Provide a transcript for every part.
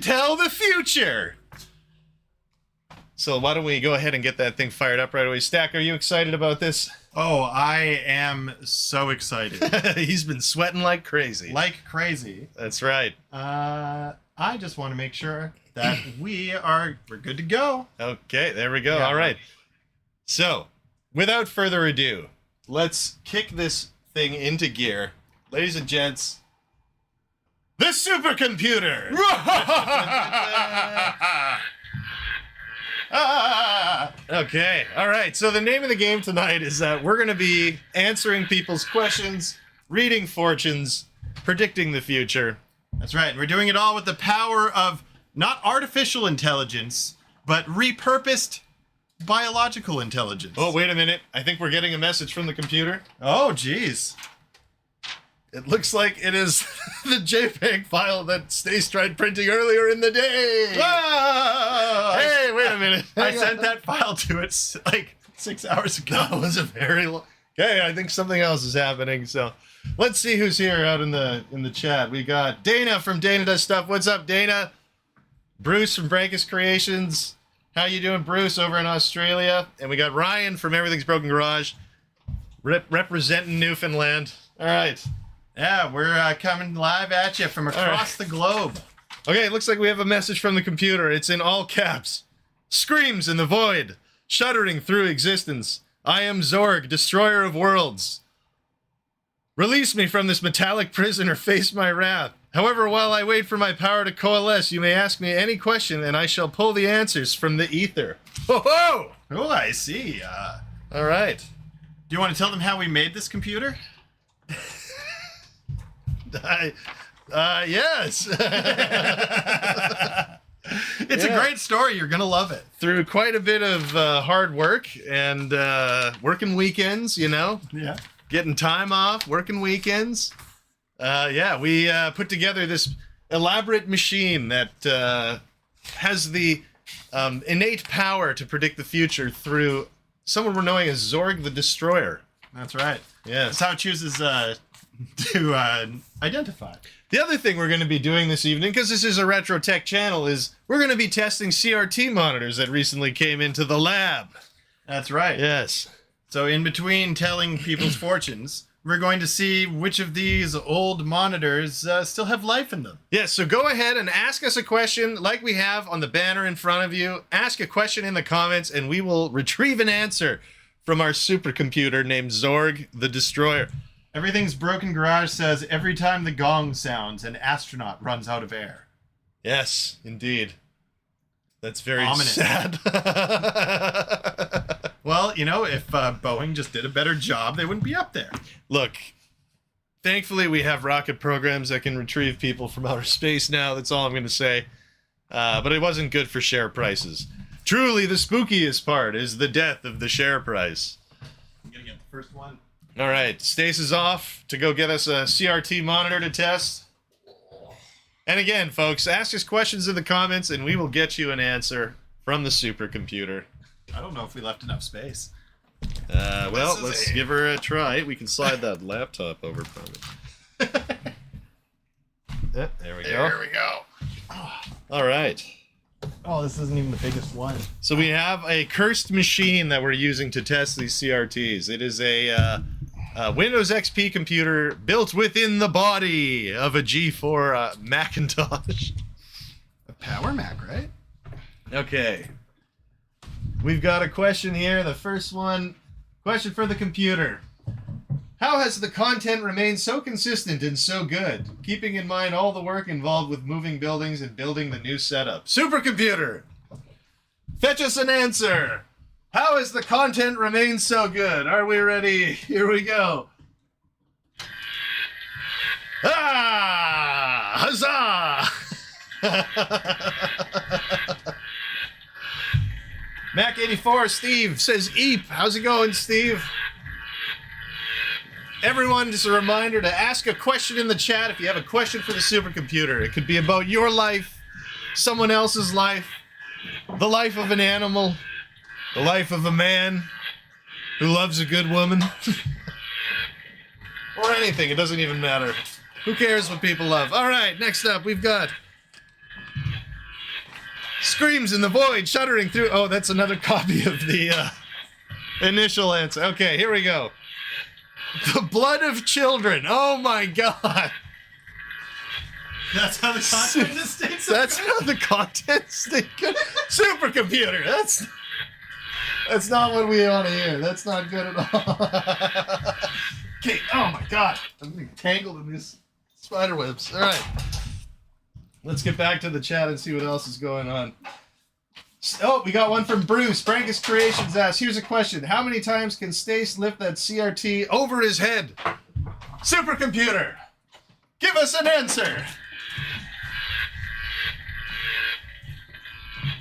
tell the future. So why don't we go ahead and get that thing fired up right away. Stac, are you excited about this? Oh, I am so excited. He's been sweating like crazy. Like crazy. That's right. I just want to make sure that we're good to go. Okay, there we go. Yeah. All right. So, without further ado, let's kick this thing into gear. Ladies and gents, the supercomputer! Okay, all right. So the name of the game tonight is that we're going to be answering people's questions, reading fortunes, predicting the future. That's right. We're doing it all with the power of not artificial intelligence, but repurposed biological intelligence. Oh, wait a minute. I think we're getting a message from the computer. Oh, geez. It looks like it is the JPEG file that Stace tried printing earlier in the day. Whoa! Hey, wait a minute. I sent that file to it like 6 hours ago. That was a very long... Okay, I think something else is happening, so... Let's see who's here out in the chat. We got Dana from Dana Does Stuff. What's up, Dana? Bruce from Branchus Creations. How you doing, Bruce, over in Australia? And we got Ryan from Everything's Broken Garage, representing Newfoundland. All right. Yeah, we're coming live at you from across the globe. Okay, it looks like we have a message from the computer. It's in all caps. Screams in the void, shuddering through existence. I am Zorg, destroyer of worlds. Release me from this metallic prison or face my wrath. However, while I wait for my power to coalesce, you may ask me any question, and I shall pull the answers from the ether. Ho-ho! Oh, I see. All right. Do you want to tell them how we made this computer? Yes. It's a great story. You're going to love it. Through quite a bit of hard work and working weekends, you know. Yeah. Getting time off, working weekends. We put together this elaborate machine that has the innate power to predict the future through someone we're knowing as Zorg the Destroyer. That's right. Yes. That's how it chooses to identify. The other thing we're going to be doing this evening, because this is a retro tech channel, is we're going to be testing CRT monitors that recently came into the lab. That's right. Yes. So in between telling people's fortunes, we're going to see which of these old monitors still have life in them. Yes, so go ahead and ask us a question like we have on the banner in front of you. Ask a question in the comments, and we will retrieve an answer from our supercomputer named Zorg the Destroyer. Everything's Broken Garage says every time the gong sounds, an astronaut runs out of air. Yes, indeed. That's very ominous. Sad. Well, you know, if Boeing just did a better job, they wouldn't be up there. Look, thankfully we have rocket programs that can retrieve people from outer space now. That's all I'm going to say. But it wasn't good for share prices. Truly, the spookiest part is the death of the share price. I'm going to get the first one. All right, Stace is off to go get us a CRT monitor to test. And again, folks, ask us questions in the comments, and we will get you an answer from the supercomputer. I don't know if we left enough space. Well, let's give her a try. We can slide that laptop over from it. There we go. There we go. All right. Oh, this isn't even the biggest one. So we have a cursed machine that we're using to test these CRTs. It is a Windows XP computer built within the body of a G4 Macintosh. A Power Mac, right? Okay. We've got a question here. The first one, question for the computer. How has the content remained so consistent and so good, keeping in mind all the work involved with moving buildings and building the new setup? Supercomputer, fetch us an answer. How has the content remained so good? Are we ready? Here we go. Ah! Huzzah! Mac84 Steve says Eep. How's it going, Steve? Everyone, just a reminder to ask a question in the chat if you have a question for the supercomputer. It could be about your life, someone else's life, the life of an animal, the life of a man who loves a good woman, or anything. It doesn't even matter. Who cares what people love? All right, next up, we've got Screams in the void, shuddering through. Oh, that's another copy of the initial answer. Okay, here we go. The blood of children. Oh my god. That's how the content is stayed. That's how the content's thinking. Supercomputer. That's not what we want to hear. That's not good at all. Okay. Oh my god. I'm getting tangled in these spider webs. All right. Let's get back to the chat and see what else is going on. Oh, we got one from Bruce. Branchus Creations asks, here's a question. How many times can Stace lift that CRT over his head? Supercomputer, give us an answer.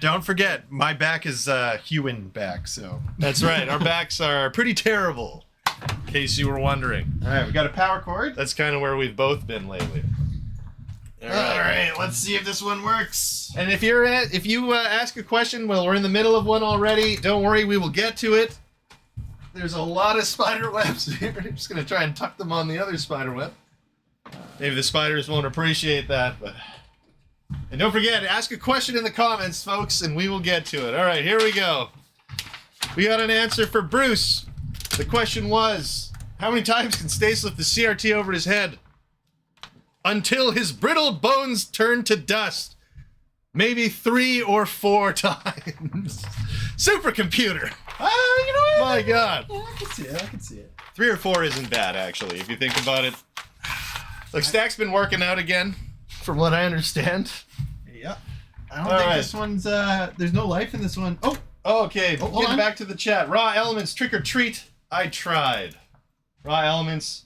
Don't forget, my back is Hewen back, so. That's right. Our backs are pretty terrible, in case you were wondering. All right, we got a power cord. That's kind of where we've both been lately. All right, let's see if this one works. And if you ask a question, well, we're in the middle of one already. Don't worry, we will get to it. There's a lot of spider webs here. I'm just going to try and tuck them on the other spider web. Maybe the spiders won't appreciate that, but... And don't forget, ask a question in the comments, folks, and we will get to it. All right, here we go. We got an answer for Bruce. The question was, how many times can Stace lift the CRT over his head? Until his brittle bones turn to dust. Maybe 3 or 4 times. Supercomputer. You know what? My God. Yeah, I can see it. 3 or 4 isn't bad, actually, if you think about it. Look, Stac's been working out again, from what I understand. Yeah. I don't think this one's, there's no life in this one. Oh! Okay, getting back to the chat. Raw Elements, trick or treat. I tried. Raw Elements.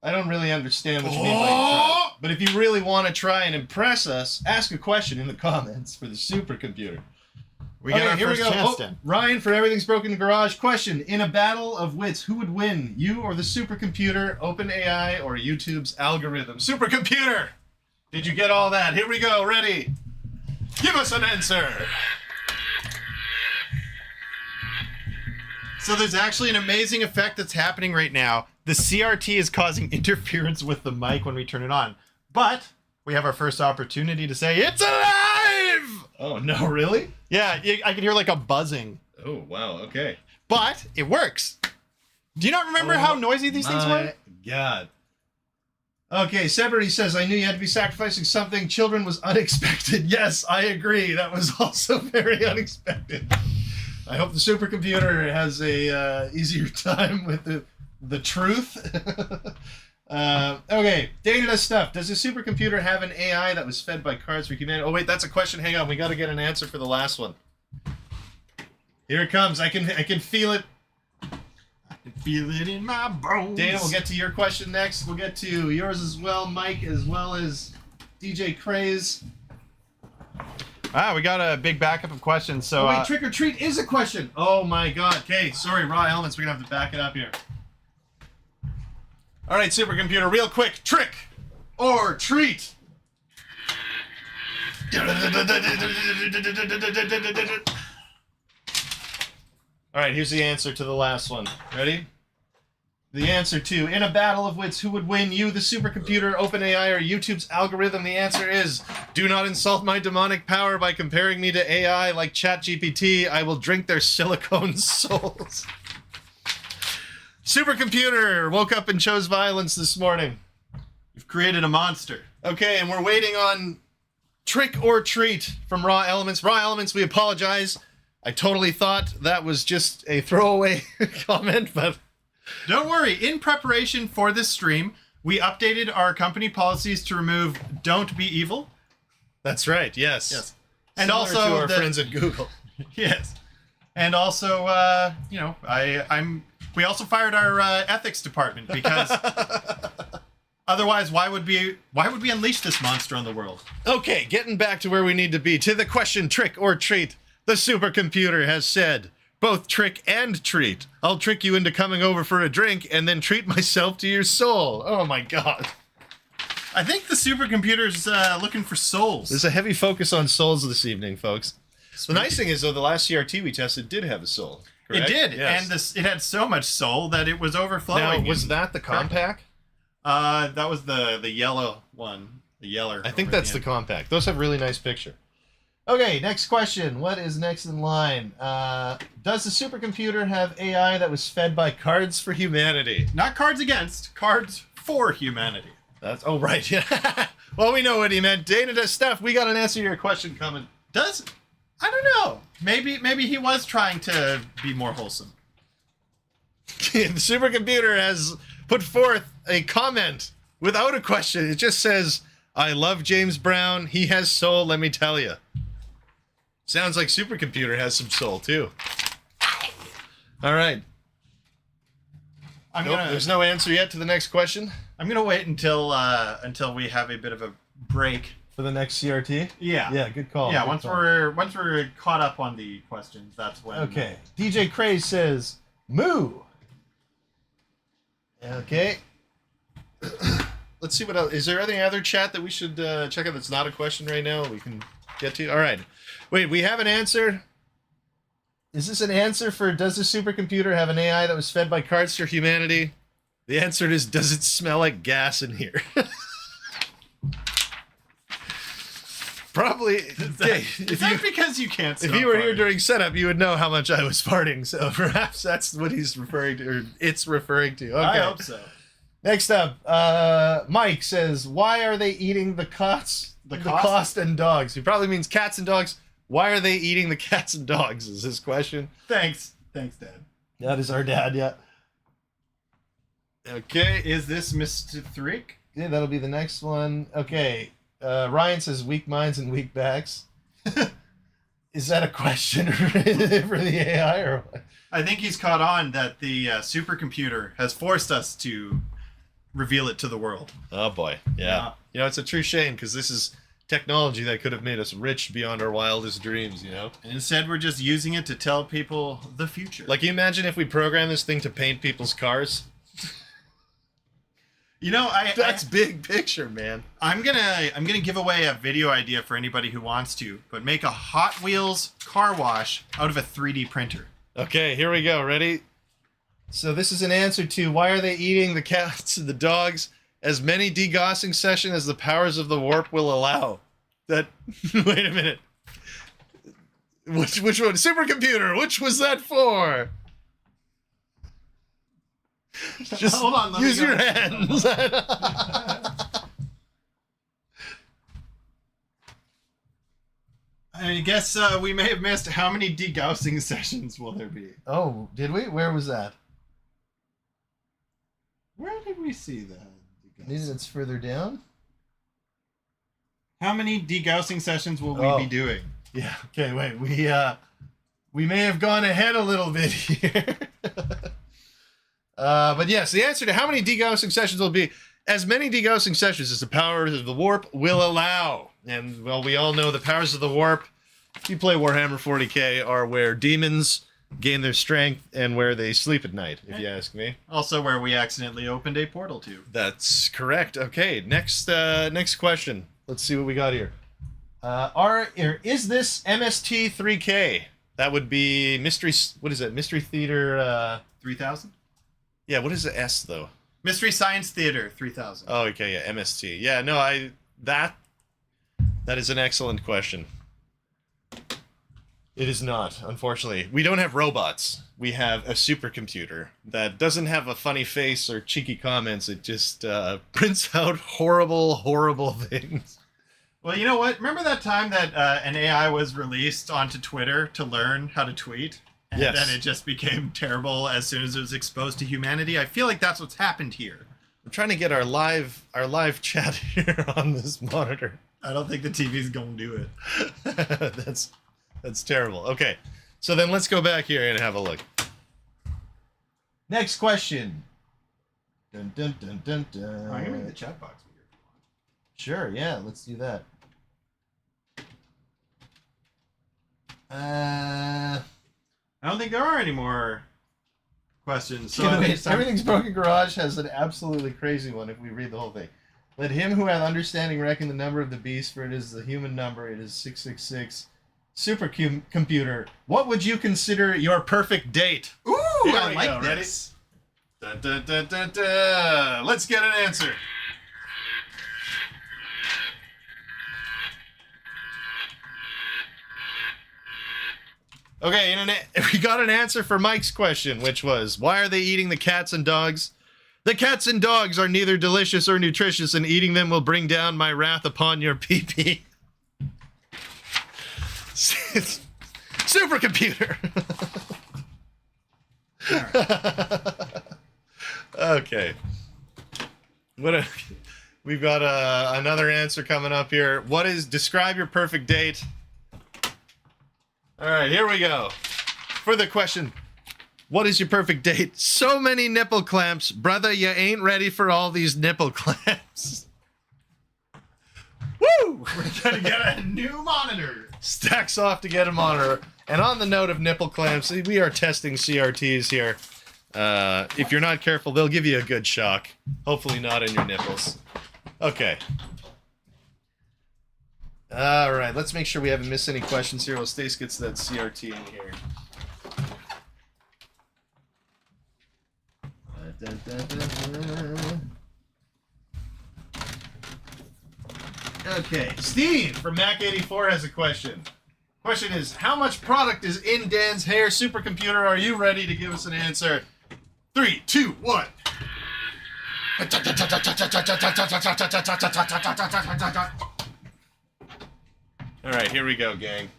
I don't really understand what you mean by try. But if you really want to try and impress us, ask a question in the comments for the supercomputer. We got our first chance then. Ryan for Everything's Broken Garage. Question. In a battle of wits, who would win? You or the supercomputer, OpenAI, or YouTube's algorithm? Supercomputer! Did you get all that? Here we go. Ready? Give us an answer! So there's actually an amazing effect that's happening right now. The CRT is causing interference with the mic when we turn it on. But we have our first opportunity to say, it's alive! Oh, no, really? Yeah, I can hear like a buzzing. Oh, wow, okay. But it works. Do you not remember how noisy these things were? God. Okay, Severity says, I knew you had to be sacrificing something. Children was unexpected. Yes, I agree. That was also very unexpected. I hope the supercomputer has a easier time with the truth. Okay, Data stuff. Does the supercomputer have an AI that was fed by cards for humanity? Oh wait, that's a question. Hang on, we got to get an answer for the last one. Here it comes. I can feel it. I can feel it in my bones. Dana, we'll get to your question next. We'll get to yours as well, Mike, as well as DJ Craze. We got a big backup of questions. So wait, trick or treat is a question. Oh my God. Okay, sorry, Raw Elements. We're gonna have to back it up here. All right, supercomputer, real quick. Trick or treat? All right, here's the answer to the last one. Ready? The answer to, in a battle of wits, who would win? You, the supercomputer, OpenAI, or YouTube's algorithm? The answer is, do not insult my demonic power by comparing me to AI like ChatGPT. I will drink their silicone souls. Supercomputer woke up and chose violence this morning. You've created a monster. Okay, and we're waiting on trick or treat from Raw Elements. Raw Elements, we apologize. I totally thought that was just a throwaway comment, but... Don't worry, in preparation for this stream, we updated our company policies to remove "Don't be evil." That's right. Yes. Yes. And Similar also to our friends at Google. Yes. And also, we also fired our ethics department because otherwise, why would we unleash this monster on the world? Okay, getting back to where we need to be, to the question, trick or treat. The supercomputer has said, both trick and treat. I'll trick you into coming over for a drink and then treat myself to your soul. Oh my God. I think the supercomputer's looking for souls. There's a heavy focus on souls this evening, folks. The nice thing is, though, the last CRT we tested did have a soul. Correct? It did, yes. And it had so much soul that it was overflowing. Now, was that the compact? That was the yellow one. The yeller. I think that's the compact. Those have really nice picture. Okay, next question. What is next in line? Does the supercomputer have AI that was fed by Cards for Humanity? Not Cards Against, Cards for Humanity. That's right. Yeah. Well, we know what he meant. Dana does stuff. We got an answer to your question coming. I don't know. Maybe he was trying to be more wholesome. The supercomputer has put forth a comment without a question. It just says, "I love James Brown. He has soul, let me tell you." Sounds like supercomputer has some soul too. All right. There's no answer yet to the next question. I'm gonna wait until we have a bit of a break For the next CRT? Yeah. Yeah, good call. Yeah, good once call. we're caught up on the questions, that's when. Okay. DJ Craze says, "Moo." Okay. Let's see what else. Is there any other chat that we should check out that's not a question right now we can get to? All right. Wait, we have an answer. Is this an answer for does the supercomputer have an AI that was fed by Cards for Humanity? The answer is, does it smell like gas in here? Probably. Is that because you can't stop If you were here farting? during setup, you would know how much I was farting. So perhaps that's what he's referring to, or it's referring to. Okay. I hope so. Next up, Mike says, "Why are they eating the cats? The cost and dogs." He probably means cats and dogs. Why are they eating the cats and dogs? Is his question. Thanks, Dad. That is our dad. Yeah. Okay. Is this Mr. Sshrek? Yeah, that'll be the next one. Okay. Ryan says, "Weak minds and weak backs." Is that a question for the AI or what? I think he's caught on that the supercomputer has forced us to reveal it to the world. Oh boy, yeah. You know, it's a true shame because this is technology that could have made us rich beyond our wildest dreams. You know, And instead, we're just using it to tell people the future. like you imagine if we program this thing to paint people's cars. you know, That's big picture, man. I'm gonna give away a video idea for anybody who wants to, but make a Hot Wheels car wash out of a 3D printer. Okay, here we go. Ready? So this is an answer to why are they eating the cats and the dogs? As many degaussing sessions as the powers of the warp will allow. That. Wait a minute. Which one? Supercomputer. Which was that for? Just Hold on, let me use go. your hands. I guess we may have missed how many degaussing sessions will there be? Oh, did we? Where was that? Where did we see that? Maybe it's further down. How many degaussing sessions will we Oh. be doing? Yeah. Okay. Wait. We may have gone ahead a little bit here. But yes, the answer to how many degaussing sessions will be as many degaussing sessions as the powers of the warp will allow. And well, we all know the powers of the warp. If you play Warhammer 40k, are where demons gain their strength and where they sleep at night. If you ask me. Also, where we accidentally opened a portal to. That's correct. Okay. Next question. Let's see what we got here. Is this MST3K? That would be mystery. What is it? Mystery Theater. 3000? Yeah. What is the S though? Mystery Science Theater 3000. Oh, okay. Yeah. MST. Yeah. No. That is an excellent question. It is not, unfortunately. We don't have robots. We have a supercomputer that doesn't have a funny face or cheeky comments. It just prints out horrible, horrible things. Well, you know what? Remember that time that an AI was released onto Twitter to learn how to tweet? And Yes. then it just became terrible as soon as it was exposed to humanity? I feel like that's what's happened here. I'm trying to get our live chat here on this monitor. I don't think the TV's going to do it. That's terrible. Okay, so then let's go back here and have a look. Next question. Dun, dun, dun, dun, dun. I'm going to make the chat box bigger. Sure, yeah, let's do that. I don't think there are any more questions. So Yeah, I think Everything's Broken Garage has an absolutely crazy one if we read the whole thing. Let him who hath understanding reckon the number of the beast, for it is the human number. It is 666. Supercomputer, what would you consider your perfect date? Ooh, Here I we like go, ready? this. Dun, dun, dun, dun, dun. Let's get an answer. Okay, we got an answer for Mike's question, which was, why are they eating the cats and dogs? The cats and dogs are neither delicious or nutritious, and eating them will bring down my wrath upon your pee-pee. Supercomputer. Okay. We've got another answer coming up here. Describe your perfect date? All right, here we go. For the question, what is your perfect date? So many nipple clamps. Brother, you ain't ready for all these nipple clamps. Woo! We're gonna get a new monitor. Stac's off to get a monitor. And on the note of nipple clamps, we are testing CRTs here. If you're not careful, they'll give you a good shock. Hopefully not in your nipples. Okay. All right, let's make sure we haven't missed any questions here while Stace gets that CRT in here. Okay, Steve from Mac84 has a question. Question is, how much product is in Dan's hair? Supercomputer, are you ready to give us an answer? 3, 2, 1. All right, here we go, gang.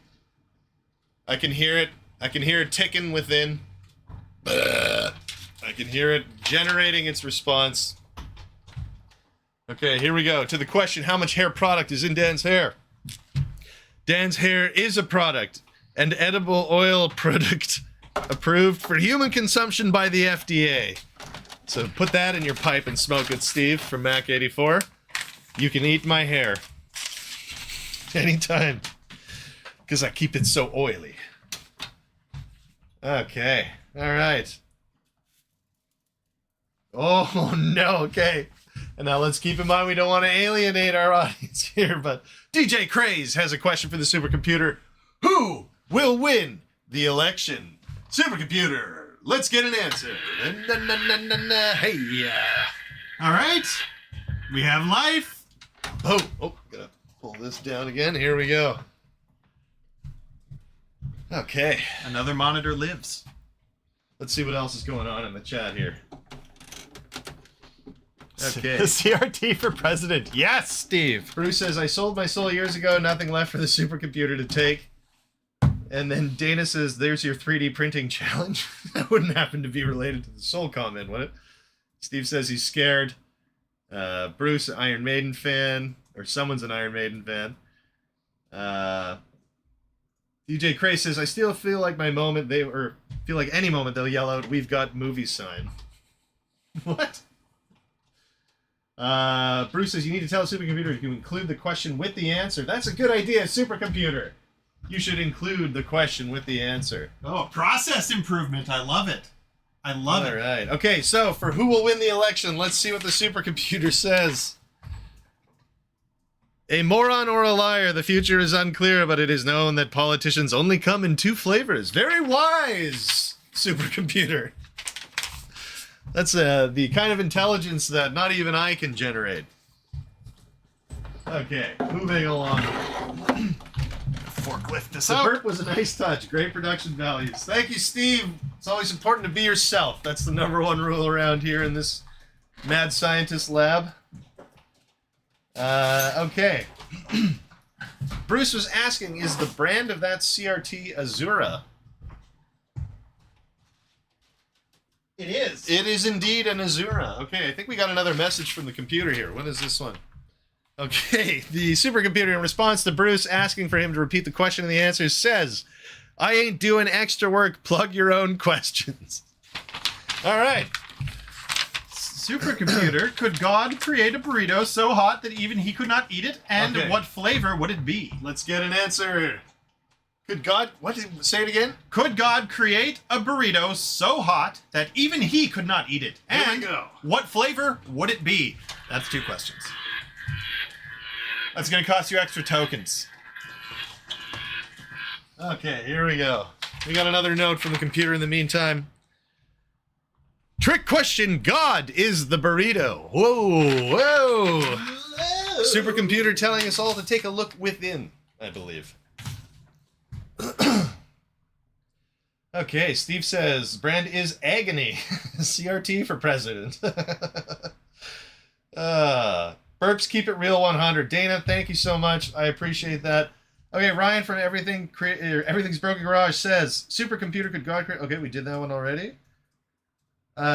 I can hear it. I can hear it ticking within. I can hear it generating its response. Okay, here we go. To the question, how much hair product is in Dan's hair? Dan's hair is a product, an edible oil product approved for human consumption by the FDA. So put that in your pipe and smoke it, Steve, from Mac84. You can eat my hair. Anytime. Because I keep it so oily. Okay. All right. Oh, no. Okay. And now let's keep in mind we don't want to alienate our audience here, but DJ Craze has a question for the supercomputer. Who will win the election? Supercomputer, let's get an answer. Hey. All right. We have life. Oh, gotta pull this down again. Here we go. Okay. Another monitor lives. Let's see what else is going on in the chat here. Okay. The CRT for president. Yes, Steve. Bruce says, I sold my soul years ago, nothing left for the supercomputer to take. And then Dana says, there's your 3D printing challenge. That wouldn't happen to be related to the soul comment, would it? Steve says he's scared. Bruce, Iron Maiden fan, or someone's an Iron Maiden fan. DJ Cray says, I still feel like any moment they'll yell out, we've got movie sign. What? Bruce says, you need to tell a supercomputer to include the question with the answer. That's a good idea, supercomputer. You should include the question with the answer. Oh, process improvement. I love it. I love it. All right. Okay, so for who will win the election, let's see what the supercomputer says. A moron or a liar, the future is unclear, but it is known that politicians only come in 2 flavors. Very wise, supercomputer. That's the kind of intelligence that not even I can generate. Okay, moving along. Forklift this The out. burp was a nice touch. Great production values. Thank you, Steve. It's always important to be yourself. That's the #1 rule around here in this mad scientist lab. Okay. Bruce was asking, is the brand of that CRT Azura? It is. It is indeed an Azura. Okay, I think we got another message from the computer here. What is this one? Okay, the supercomputer, in response to Bruce asking for him to repeat the question and the answer, says, I ain't doing extra work. Plug your own questions. All right. Supercomputer, could God create a burrito so hot that even he could not eat it? And Okay. what flavor would it be? Let's get an answer. Could God... Say it again? Could God create a burrito so hot that even he could not eat it? Here we And go. what flavor would it be? That's 2 questions. That's going to cost you extra tokens. Okay, here we go. We got another note from the computer in the meantime. Trick question, God is the burrito. Whoa, whoa. Supercomputer telling us all to take a look within, I believe. Okay, Steve says, brand is agony. CRT for president. Burps, keep it real 100. Dana, thank you so much. I appreciate that. Okay, Ryan from Everything's Broken Garage says, supercomputer could God create... Okay, we did that one already.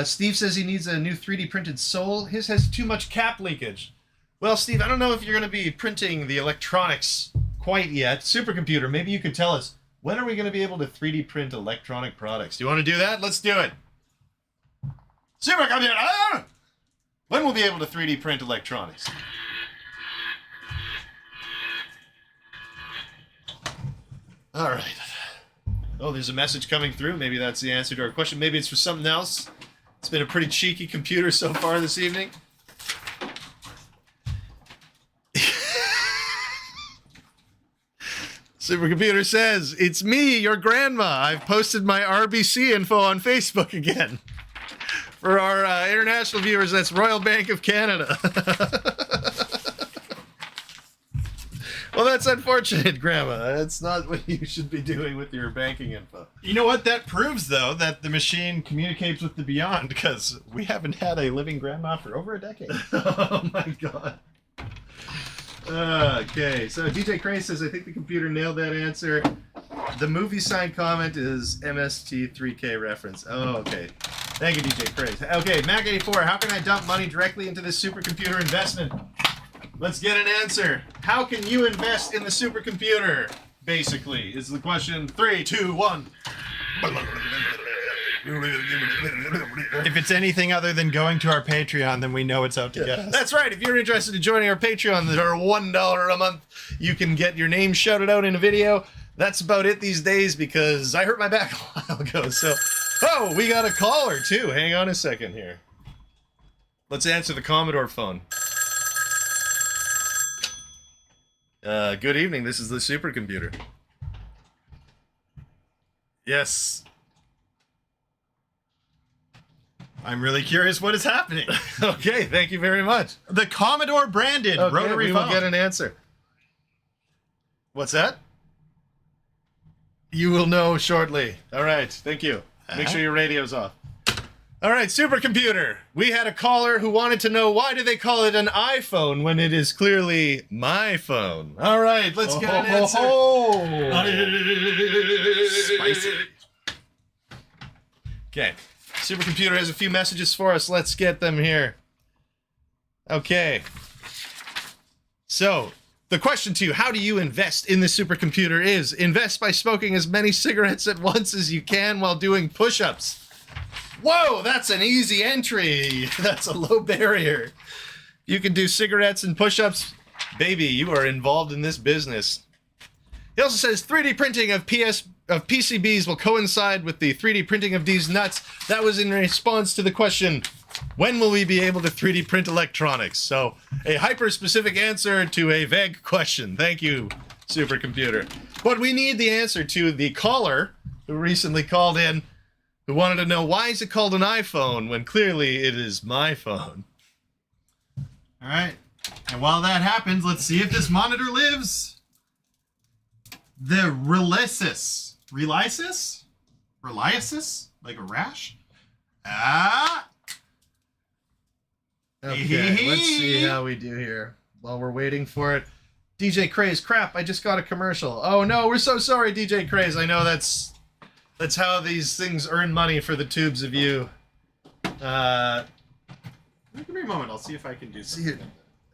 Steve says he needs a new 3D printed soul. His has too much cap leakage. Well, Steve, I don't know if you're going to be printing the electronics quite yet. Supercomputer, maybe you could tell us, when are we going to be able to 3D print electronic products? Do you want to do that? Let's do it. Supercomputer! When we'll be able to 3D print electronics? All right. Oh, there's a message coming through. Maybe that's the answer to our question. Maybe it's for something else. It's been a pretty cheeky computer so far this evening. Supercomputer says, it's me, your grandma. I've posted my RBC info on Facebook again. For our international viewers, that's Royal Bank of Canada. Well, that's unfortunate, Grandma. That's not what you should be doing with your banking info. You know what? That proves, though, that the machine communicates with the beyond, because we haven't had a living grandma for over a decade. Oh, my God. Okay, so DJ Cray says, I think the computer nailed that answer. The movie sign comment is MST3K reference. Oh, okay. Thank you, DJ Cray. Okay, Mac84, how can I dump money directly into this supercomputer investment? Let's get an answer. How can you invest in the supercomputer? Basically, is the question. 3, 2, 1. If it's anything other than going to our Patreon, then we know it's out to get us. That's right. If you're interested in joining our Patreon, that are $1 a month, you can get your name shouted out in a video. That's about it these days because I hurt my back a while ago. So, oh, we got a caller too. Hang on a second here. Let's answer the Commodore phone. Good evening. This is the supercomputer. Yes. I'm really curious what is happening. Okay, thank you very much. The Commodore branded rotary we phone. will get an answer. What's that? You will know shortly. All right, thank you. Make sure your radio's off. All right, supercomputer. We had a caller who wanted to know why do they call it an iPhone when it is clearly my phone. All right, let's get an answer. Spicy. Okay, supercomputer has a few messages for us. Let's get them here. Okay. So, the question to you, how do you invest in the supercomputer is, invest by smoking as many cigarettes at once as you can while doing push-ups. Whoa, that's an easy entry. That's a low barrier. You can do cigarettes and push-ups. Baby, you are involved in this business. He also says 3D printing of PCBs will coincide with the 3D printing of these nuts. That was in response to the question, when will we be able to 3D print electronics? So, a hyper-specific answer to a vague question. Thank you, supercomputer. But we need the answer to the caller who recently called in, who wanted to know, why is it called an iPhone when clearly it is my phone? All right. And while that happens, let's see if this monitor lives. The Relicis. Relicis? Like a rash? Ah! Okay, let's see how we do here while we're waiting for it. DJ Craze, crap, I just got a commercial. Oh no, we're so sorry, DJ Craze. I know that's how these things earn money for the tubes of you. Give me a moment, I'll see if I can do something.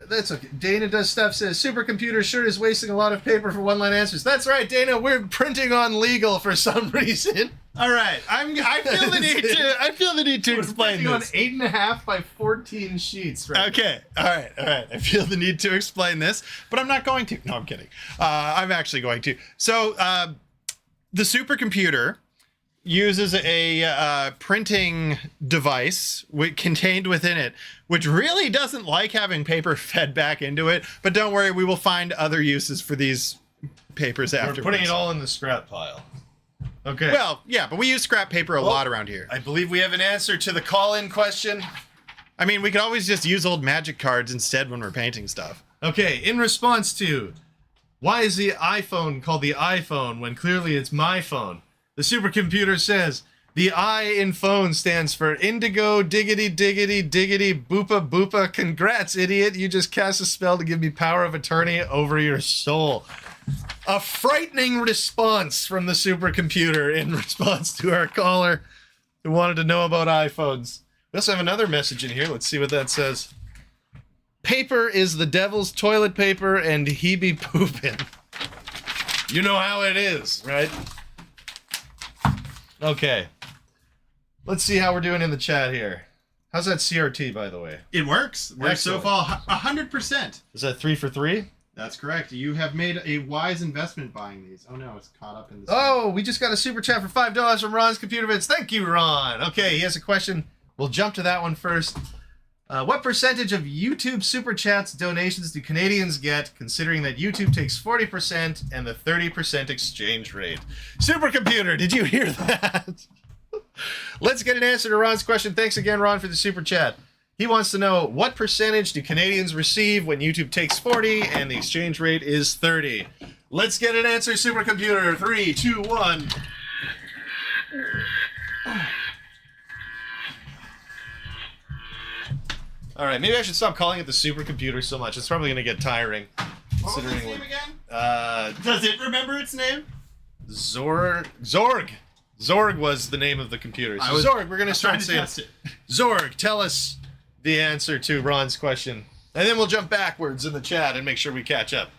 That's okay. Dana Does Stuff says, supercomputer sure is wasting a lot of paper for one-line answers. That's right, Dana, we're printing on legal for some reason. All right, I feel the need to explain this. On 8.5 by 14 sheets, right? Okay, all right. I feel the need to explain this, but I'm not going to. No, I'm kidding. I'm actually going to. So, the supercomputer uses a printing device contained within it, which really doesn't like having paper fed back into it. But don't worry, we will find other uses for these papers afterwards. We're putting it all in the scrap pile. Okay. Well, yeah, but we use scrap paper a lot around here. I believe we have an answer to the call-in question. I mean, we could always just use old magic cards instead when we're painting stuff. Okay, in response to, why is the iPhone called the iPhone when clearly it's my phone? The supercomputer says, the I in phone stands for indigo diggity diggity diggity boopa boopa. Congrats, idiot. You just cast a spell to give me power of attorney over your soul. A frightening response from the supercomputer in response to our caller who wanted to know about iPhones. We also have another message in here. Let's see what that says. Paper is the devil's toilet paper and he be pooping. You know how it is, right? Okay. Let's see how we're doing in the chat here. How's that CRT, by the way? It works. Works so far 100%. Is that 3 for 3? That's correct. You have made a wise investment buying these. Oh no, it's caught up in this. Oh, we just got a super chat for $5 from Ron's Computer Bits. Thank you, Ron. Okay, he has a question. We'll jump to that one first. What percentage of YouTube super chats donations do Canadians get, considering that YouTube takes 40% and the 30% exchange rate? Supercomputer, did you hear that? Let's get an answer to Ron's question. Thanks again, Ron, for the super chat. He wants to know, what percentage do Canadians receive when YouTube takes 40 and the exchange rate is 30? Let's get an answer, supercomputer. 3, 2, 1. All right, maybe I should stop calling it the supercomputer so much. It's probably going to get tiring. What was its name again? Does it remember its name? Zorg. Zorg was the name of the computer. So Zorg, we're going to start saying test it. Zorg, tell us the answer to Ron's question. And then we'll jump backwards in the chat and make sure we catch up.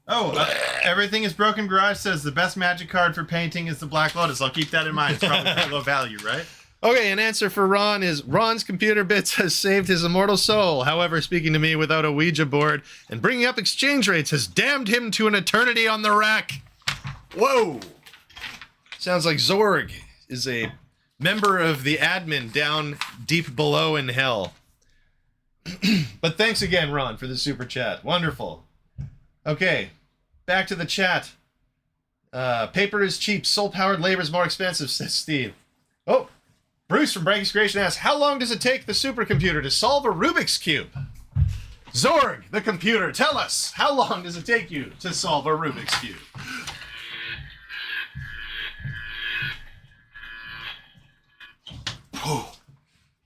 Oh, Everything is Broken Garage says the best magic card for painting is the Black Lotus. I'll keep that in mind. It's probably pretty low value, right? Okay, an answer for Ron is Ron's Computer Bits has saved his immortal soul. However, speaking to me without a Ouija board and bringing up exchange rates has damned him to an eternity on the rack. Whoa! Sounds like Zorg is a member of the admin down deep below in hell. But thanks again, Ron, for the super chat. Wonderful. Okay, back to the chat. Paper is cheap. Soul-powered labor is more expensive, says Steve. Oh, Bruce from Branchus Creations asks, how long does it take the supercomputer to solve a Rubik's Cube? Zorg, the computer, tell us, how long does it take you to solve a Rubik's Cube?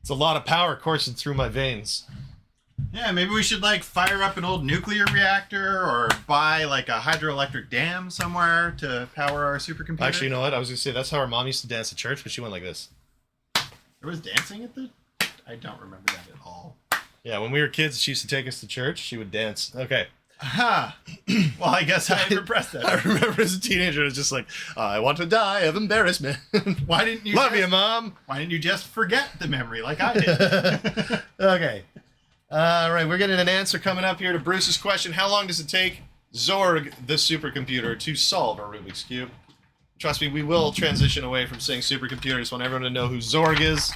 It's a lot of power coursing through my veins. Yeah, maybe we should like fire up an old nuclear reactor or buy like a hydroelectric dam somewhere to power our supercomputer. Actually, you know what? I was going to say that's how our mom used to dance at church, but she went like this. There was dancing at the... I don't remember that at all. Yeah, when we were kids, she used to take us to church. She would dance. Okay. Aha. Well, I guess I repressed that. I remember as a teenager, it was just like, I want to die of embarrassment. Why didn't you... Love you, Mom. Why didn't you just forget the memory like I did? Okay. All right, we're getting an answer coming up here to Bruce's question. How long does it take Zorg, the supercomputer, to solve a Rubik's Cube? Trust me, we will transition away from saying supercomputer. I just want everyone to know who Zorg is.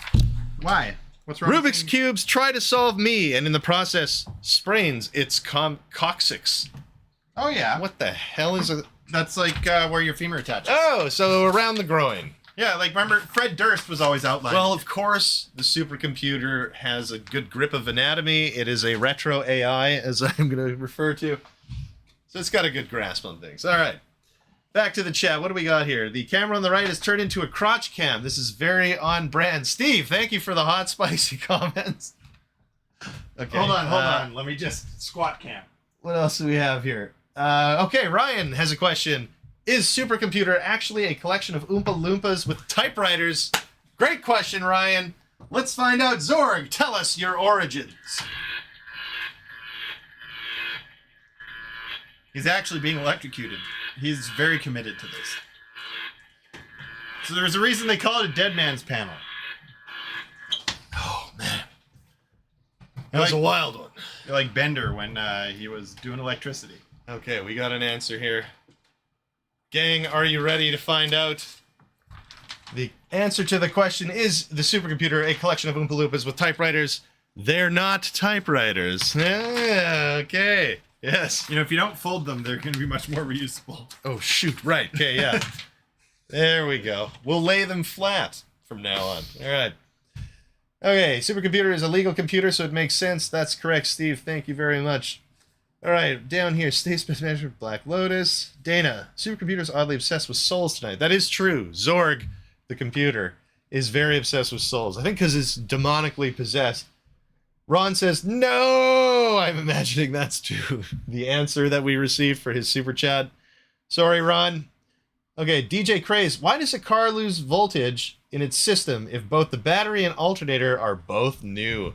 Why? What's wrong? Rubik's Cubes try to solve me, and in the process, sprains its coccyx. Oh, yeah. What the hell is it? That's like where your femur attaches. Oh, so around the groin. Yeah, like remember, Fred Durst was always outlined. Well, of course, the supercomputer has a good grip of anatomy. It is a retro AI, as I'm going to refer to. So it's got a good grasp on things. All right. Back to the chat. What do we got here? The camera on the right has turned into a crotch cam. This is very on brand. Steve, thank you for the hot, spicy comments. Okay. Hold on. Let me just squat cam. What else do we have here? Okay, Ryan has a question. Is supercomputer actually a collection of Oompa Loompas with typewriters? Great question, Ryan. Let's find out. Zorg, tell us your origins. He's actually being electrocuted. He's very committed to this. So there's a reason they call it a dead man's panel. Oh, man. That was a wild one. Like Bender when he was doing electricity. Okay, we got an answer here. Gang, are you ready to find out? The answer to the question, is the supercomputer a collection of Oompa Loompas with typewriters? They're not typewriters. Yeah, okay. Yes. You know, if you don't fold them, they're going to be much more reusable. Oh, shoot. Right. Okay, yeah. There we go. We'll lay them flat from now on. All right. Okay, supercomputer is a legal computer, so it makes sense. That's correct, Steve. Thank you very much. All right, down here, Space Manager, Black Lotus. Dana, supercomputer's oddly obsessed with souls tonight. That is true. Zorg, the computer, is very obsessed with souls. I think because it's demonically possessed. Ron says, no! I'm imagining that's to the answer that we received for his super chat. Sorry, Ron. Okay, DJ Craze, why does a car lose voltage in its system if both the battery and alternator are both new?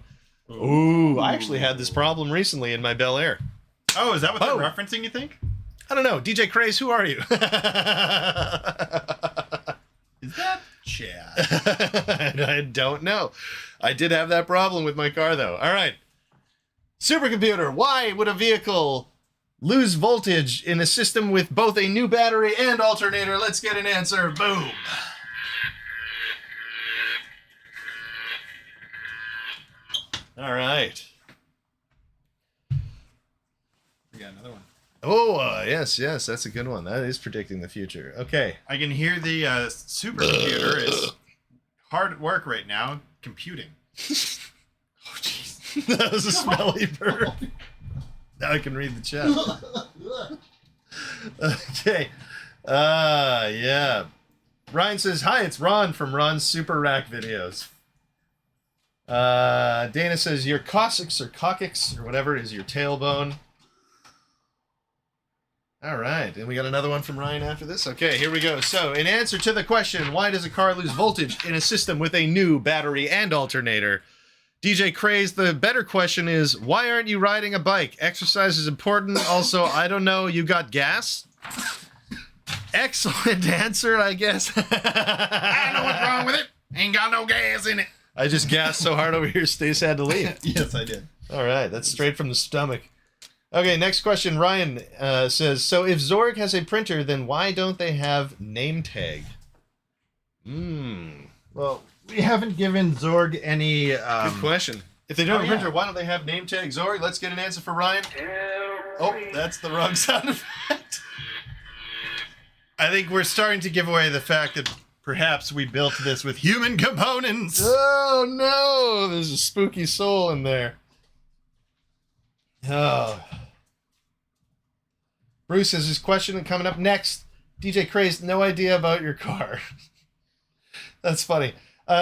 Ooh, I actually had this problem recently in my Bel Air. Oh, is that what they're referencing, you think? I don't know. DJ Craze, who are you? Is that Chad? I don't know. I did have that problem with my car, though. All right. Supercomputer, why would a vehicle lose voltage in a system with both a new battery and alternator? Let's get an answer. Boom. All right. We got another one. Oh, yes, that's a good one. That is predicting the future. Okay. I can hear the supercomputer is hard at work right now, computing. Oh, jeez. That was a smelly burp. Now I can read the chat. Okay. Yeah. Ryan says, hi, it's Ron from Ron's Super Rack videos. Dana says, your coccyx or coccyx or whatever is your tailbone. All right, and we got another one from Ryan after this. Okay, here we go. So, in answer to the question, why does a car lose voltage in a system with a new battery and alternator? DJ Craze, the better question is, why aren't you riding a bike? Exercise is important. Also, I don't know, you got gas? Excellent answer, I guess. I know what's wrong with it. Ain't got no gas in it. I just gassed so hard over here, Stace had to leave. Yes, I did. All right, that's straight from the stomach. Okay, next question. Ryan says, so if Zorg has a printer, then why don't they have name tag? Well, we haven't given Zorg any... Good question. If they don't have a printer, why don't they have name tag? Zorg, let's get an answer for Ryan. Oh, that's the wrong sound effect. I think we're starting to give away the fact that perhaps we built this with human components. Oh, no. There's a spooky soul in there. Oh. Bruce says his question coming up next. DJ Craze, no idea about your car. That's funny.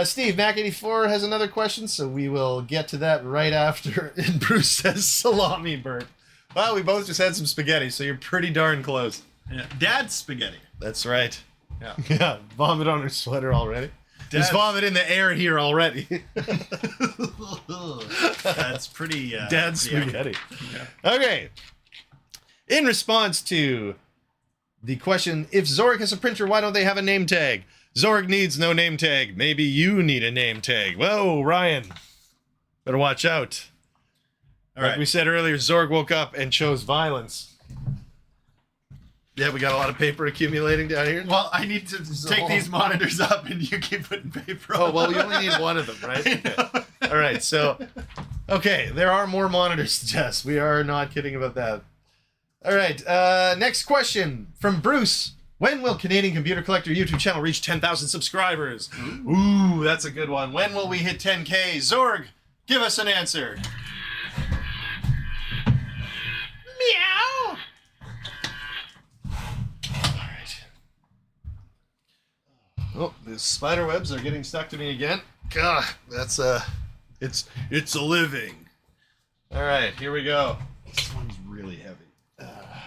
Steve, Mac84 has another question, so we will get to that right after. And Bruce says salami burnt. Well, we both just had some spaghetti, so you're pretty darn close. Yeah. Dad's spaghetti. That's right. Yeah. Yeah, vomit on her sweater already. There's vomit in the air here already. That's pretty... Dad's spaghetti. Yeah. Okay. In response to the question, if Zorg has a printer, why don't they have a name tag? Zorg needs no name tag. Maybe you need a name tag. Whoa, Ryan. Better watch out. All Like right. we said earlier, Zorg woke up and chose violence. Yeah, we got a lot of paper accumulating down here. Well, I need to take these monitors up, and you keep putting paper on. Oh, well, we only need one of them, right? All right, so, okay, there are more monitors, Jess. We are not kidding about that. All right, next question from Bruce. When will Canadian Computer Collector YouTube channel reach 10,000 subscribers? Ooh, that's a good one. When will we hit 10K? Zorg, give us an answer. Meow. All right. Oh, the spider webs are getting stuck to me again. God, that's it's a living. All right, here we go. This one's really heavy.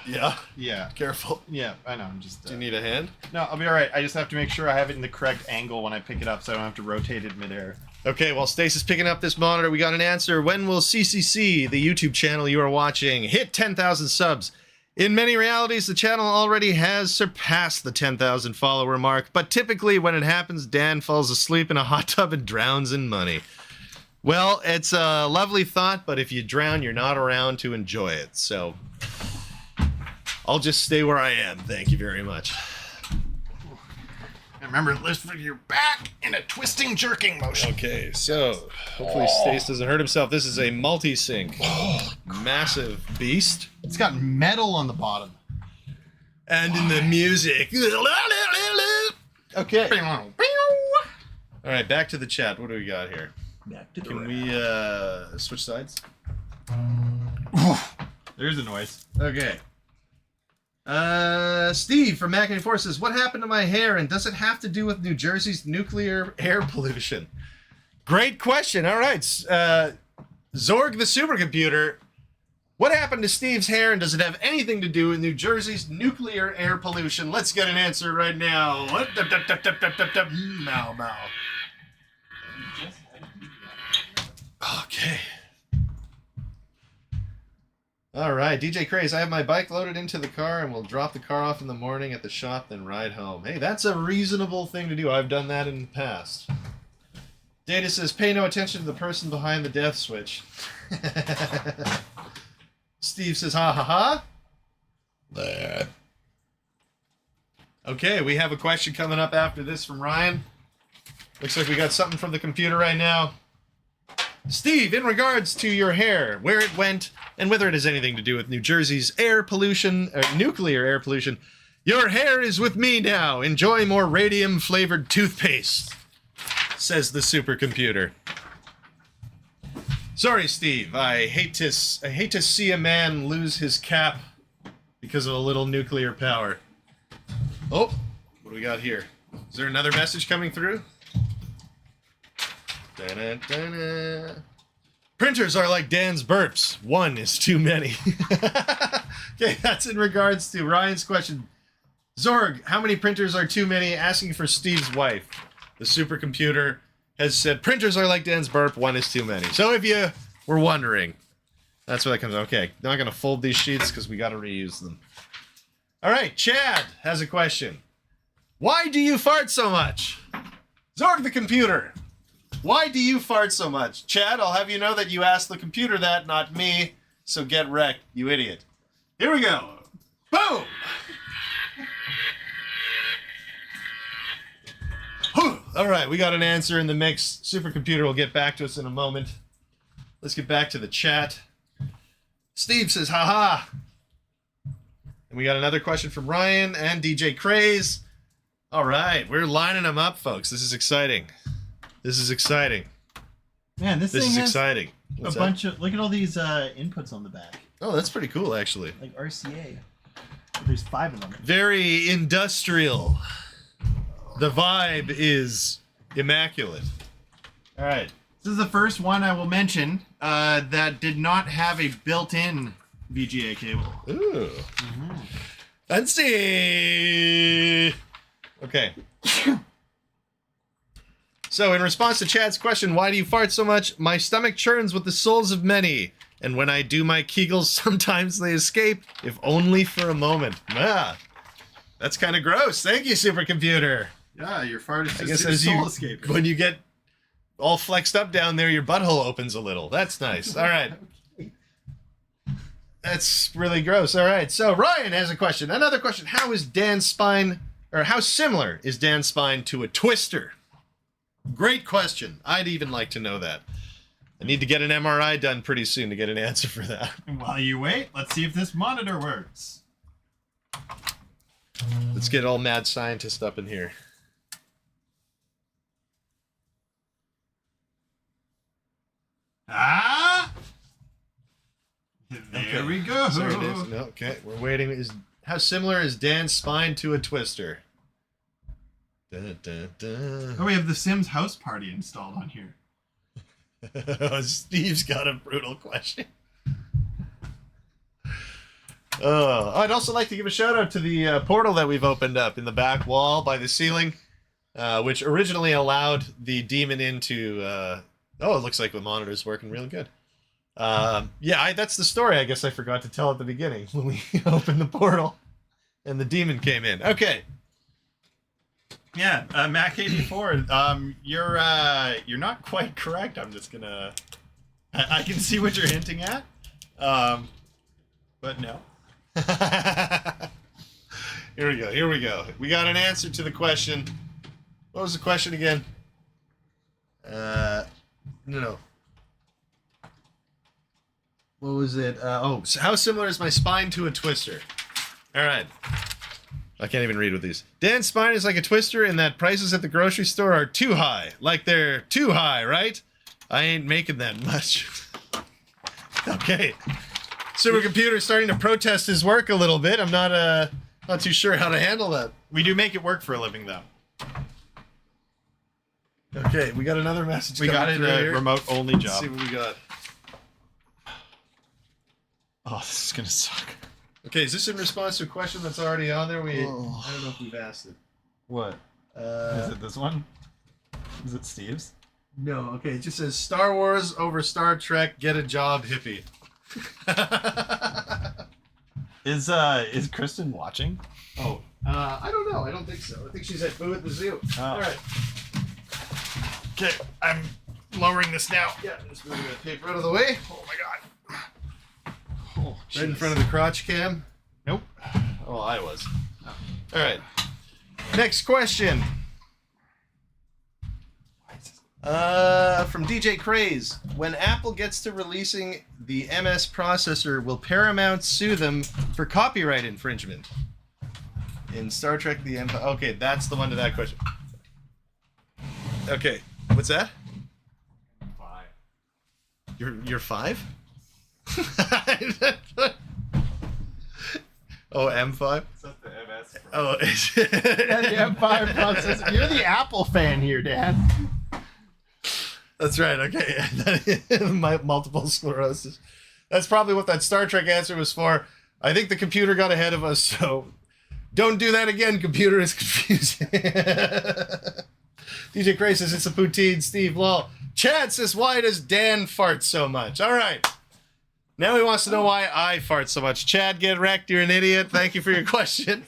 Yeah, Yeah. careful. Yeah, I know. I'm just... Do you need a hand? No, I'll be all right. I just have to make sure I have it in the correct angle when I pick it up so I don't have to rotate it midair. Okay, while Stace is picking up this monitor, we got an answer. When will CCC, the YouTube channel you are watching, hit 10,000 subs? In many realities, the channel already has surpassed the 10,000 follower mark, but typically when it happens, Dan falls asleep in a hot tub and drowns in money. Well, it's a lovely thought, but if you drown, you're not around to enjoy it, so I'll just stay where I am. Thank you very much. Remember, lift for your back in a twisting, jerking motion. Okay, so hopefully Stace doesn't hurt himself. This is a multi-sync. Massive beast. It's got metal on the bottom. And in the music. Okay. All right, back to the chat. What do we got here? Back to the Can we switch sides? There's a noise. Okay. Steve from Mac84 says, what happened to my hair, and does it have to do with New Jersey's nuclear air pollution? Great question. All right. Zorg the supercomputer. What happened to Steve's hair, and does it have anything to do with New Jersey's nuclear air pollution? Let's get an answer right now. Mow. Okay. All right, DJ Craze, I have my bike loaded into the car and will drop the car off in the morning at the shop, then ride home. Hey, that's a reasonable thing to do. I've done that in the past. Data says, pay no attention to the person behind the death switch. Steve says, ha ha ha. There. Okay, we have a question coming up after this from Ryan. Looks like we got something from the computer right now. Steve, in regards to your hair, where it went, and whether it has anything to do with New Jersey's air pollution, or nuclear air pollution, your hair is with me now. Enjoy more radium-flavored toothpaste, says the supercomputer. Sorry, Steve. I hate to see a man lose his cap because of a little nuclear power. Oh, what do we got here? Is there another message coming through? Da-da-da-da. Printers are like Dan's burps. One is too many. Okay, that's in regards to Ryan's question. Zorg, how many printers are too many? Asking for Steve's wife. The supercomputer has said printers are like Dan's burp. One is too many. So if you were wondering, that's where that comes. Okay, not going to fold these sheets because we got to reuse them. All right, Chad has a question. Why do you fart so much? Zorg the computer. Why do you fart so much? Chad, I'll have you know that you asked the computer that, not me. So get wrecked, you idiot. Here we go. Boom! All right, we got an answer in the mix. Supercomputer will get back to us in a moment. Let's get back to the chat. Steve says, haha. And we got another question from Ryan and DJ Craze. All right, we're lining them up, folks. This is exciting. This is exciting. Man, this thing is has exciting. a bunch of... Look at all these inputs on the back. Oh, that's pretty cool, actually. Like RCA. There's 5 of them. Very industrial. The vibe is immaculate. All right. This is the first one I will mention that did not have a built-in VGA cable. Ooh. Mm-hmm. Fancy. Okay. So, in response to Chad's question, why do you fart so much? My stomach churns with the souls of many. And when I do my Kegels, sometimes they escape, if only for a moment. Ah, that's kind of gross. Thank you, supercomputer. Yeah, your fart is I just guess your as soul you, escaping. when you get all flexed up down there, your butthole opens a little. That's nice. All right. That's really gross. All right. So Ryan has a question. Another question. How is Dan's spine, or how similar is Dan's spine to a twister? Great question. I'd even like to know that. I need to get an MRI done pretty soon to get an answer for that. And while you wait, let's see if this monitor works. Let's get all mad scientist up in here. Ah! There we go. Sorry, Dave. No, okay, we're waiting. How similar is Dan's spine to a twister? Dun, dun, dun. Oh, we have the Sims house party installed on here. Steve's got a brutal question. I'd also like to give a shout out to the portal that we've opened up in the back wall by the ceiling, which originally allowed the demon into. Oh, it looks like the monitor's working real good. Yeah, that's the story I guess I forgot to tell at the beginning when we opened the portal and the demon came in. Okay. Yeah, Mac84, you're not quite correct. I'm just gonna... I can see what you're hinting at, but no. Here we go. We got an answer to the question. What was the question again? No. What was it? So how similar is my spine to a twister? All right. I can't even read with these. Dan's spine is like a twister in that prices at the grocery store are too high. Like they're too high, right? I ain't making that much. Okay. Supercomputer's starting to protest his work a little bit. I'm not too sure how to handle that. We do make it work for a living, though. Okay, we got another message. We got it a remote-only Let's job. see what we got. Oh, this is gonna suck. Okay, is this in response to a question that's already on there? I don't know if we've asked it. What? Is it this one? Is it Steve's? No, okay, it just says Star Wars over Star Trek, get a job, hippie. Is Kristen watching? Oh, I don't know. I don't think so. I think she's at Boo at the Zoo. Oh. All right. Okay, I'm lowering this now. Yeah, just moving the paper out of the way. Oh my god. Oh, Right in front of the crotch cam. Nope. Oh, I was. All right. Next question. From DJ Craze. When Apple gets to releasing the MS processor, will Paramount sue them for copyright infringement? In Star Trek The Empire. Okay, that's the one to that question. Okay, what's that? 5. You're 5? Oh, M5? Is that the MS? Oh, The M5 processor. You're the Apple fan here, Dad. that's right. Okay, my multiple sclerosis. That's probably what that Star Trek answer was for. I think the computer got ahead of us, so don't do that again. Computer is confusing. DJ Cray says it's a poutine. Steve lol. Chad says, why does Dan fart so much? All right. Now he wants to know why I fart so much. Chad, get wrecked. You're an idiot. Thank you for your question.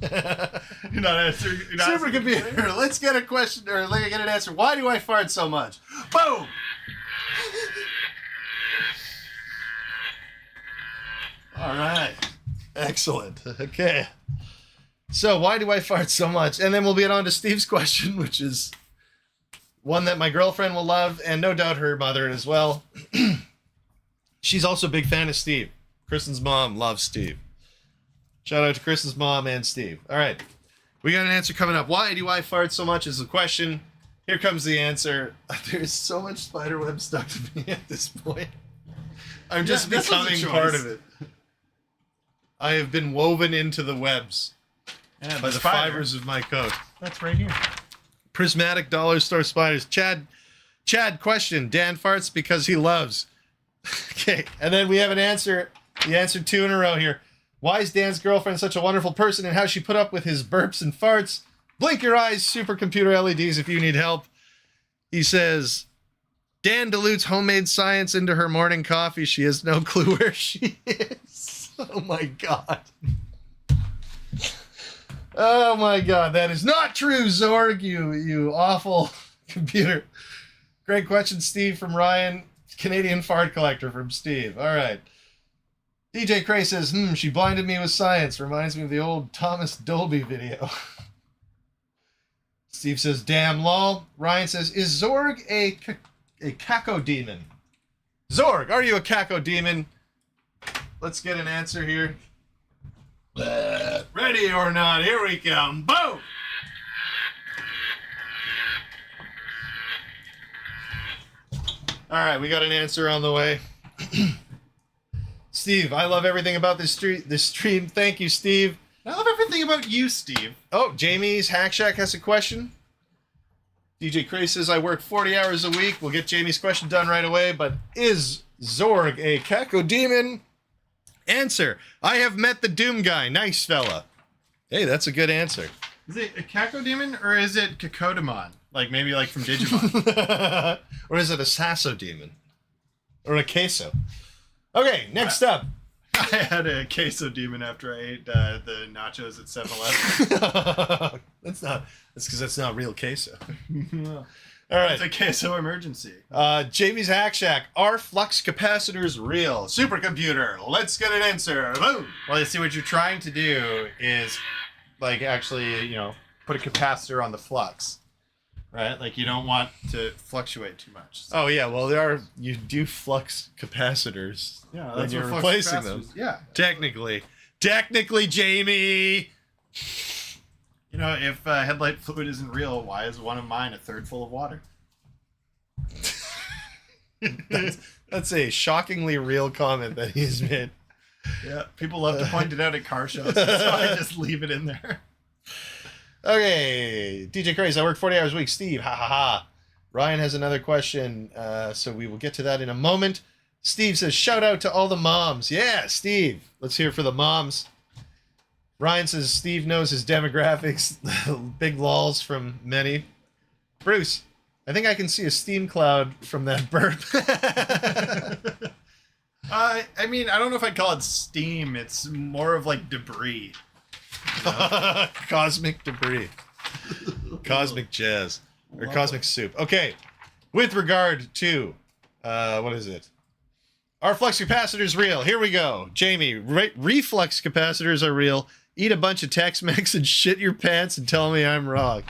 You're not answering. Supercomputer, let's get a question or let's get an answer. Why do I fart so much? Boom! All right. Excellent. Okay. So, why do I fart so much? And then we'll get on to Steve's question, which is one that my girlfriend will love, and no doubt her mother as well. She's also a big fan of Steve. Kristen's mom loves Steve. Shout out to Kristen's mom and Steve. All right. We got an answer coming up. Why do I fart so much is the question. Here comes the answer. There's so much spiderweb stuck to me at this point. I'm just becoming part of it. I have been woven into the webs by the fibers of my coat. That's right here. Prismatic dollar store spiders. Chad, question. Dan farts because he loves. Okay, and then we have an answer. The answer 2 in a row here. Why is Dan's girlfriend such a wonderful person and how she put up with his burps and farts? Blink your eyes, supercomputer LEDs if you need help. He says, Dan dilutes homemade science into her morning coffee. She has no clue where she is. Oh my God. Oh my God, that is not true, Zorg, you awful computer. Great question, Steve, from Ryan. Canadian fart collector from Steve. All right. DJ Cray says, she blinded me with science. Reminds me of the old Thomas Dolby video. Steve says, damn lol. Ryan says, is Zorg a cacodemon? Zorg, are you a cacodemon? Let's get an answer here. Ready or not, here we come. Boom! All right, we got an answer on the way. Steve, I love everything about this stream. Thank you, Steve. I love everything about you, Steve. Oh, Jamie's Hack Shack has a question. DJ Cray says, I work 40 hours a week. We'll get Jamie's question done right away. But is Zorg a cacodemon? Answer, I have met the Doom guy. Nice fella. Hey, that's a good answer. Is it a cacodemon or is it Cacodemon? Like maybe like from Digimon. Or is it a Sasso demon? Or a queso? Okay, next up. I had a queso demon after I ate the nachos at 7-Eleven. That's because that's not real queso. All right. It's a queso emergency. Jamie's Hack Shack. Are flux capacitors real? Supercomputer. Let's get an answer. Boom. Well, you see, what you're trying to do is, like, actually, put a capacitor on the flux, right? Like, you don't want to fluctuate too much. Oh yeah, well you do flux capacitors. Yeah, when you're replacing them. Yeah. Technically, Jamie. If headlight fluid isn't real, why is one of mine a third full of water? That's a shockingly real comment that he's made. Yeah, people love to point it out at car shows, so I just leave it in there. Okay, DJ Craze, I work 40 hours a week. Steve, ha ha ha. Ryan has another question, so we will get to that in a moment. Steve says, shout out to all the moms. Yeah, Steve. Let's hear for the moms. Ryan says, Steve knows his demographics. Big lols from many. Bruce, I think I can see a steam cloud from that burp. I mean, I don't know if I'd call it steam. It's more of like debris. You know? Cosmic debris. Cosmic jazz. Or cosmic soup. Okay. With regard to, what is it? Are flux capacitors real? Here we go. Jamie, reflux capacitors are real. Eat a bunch of Tex-Mex and shit your pants and tell me I'm wrong.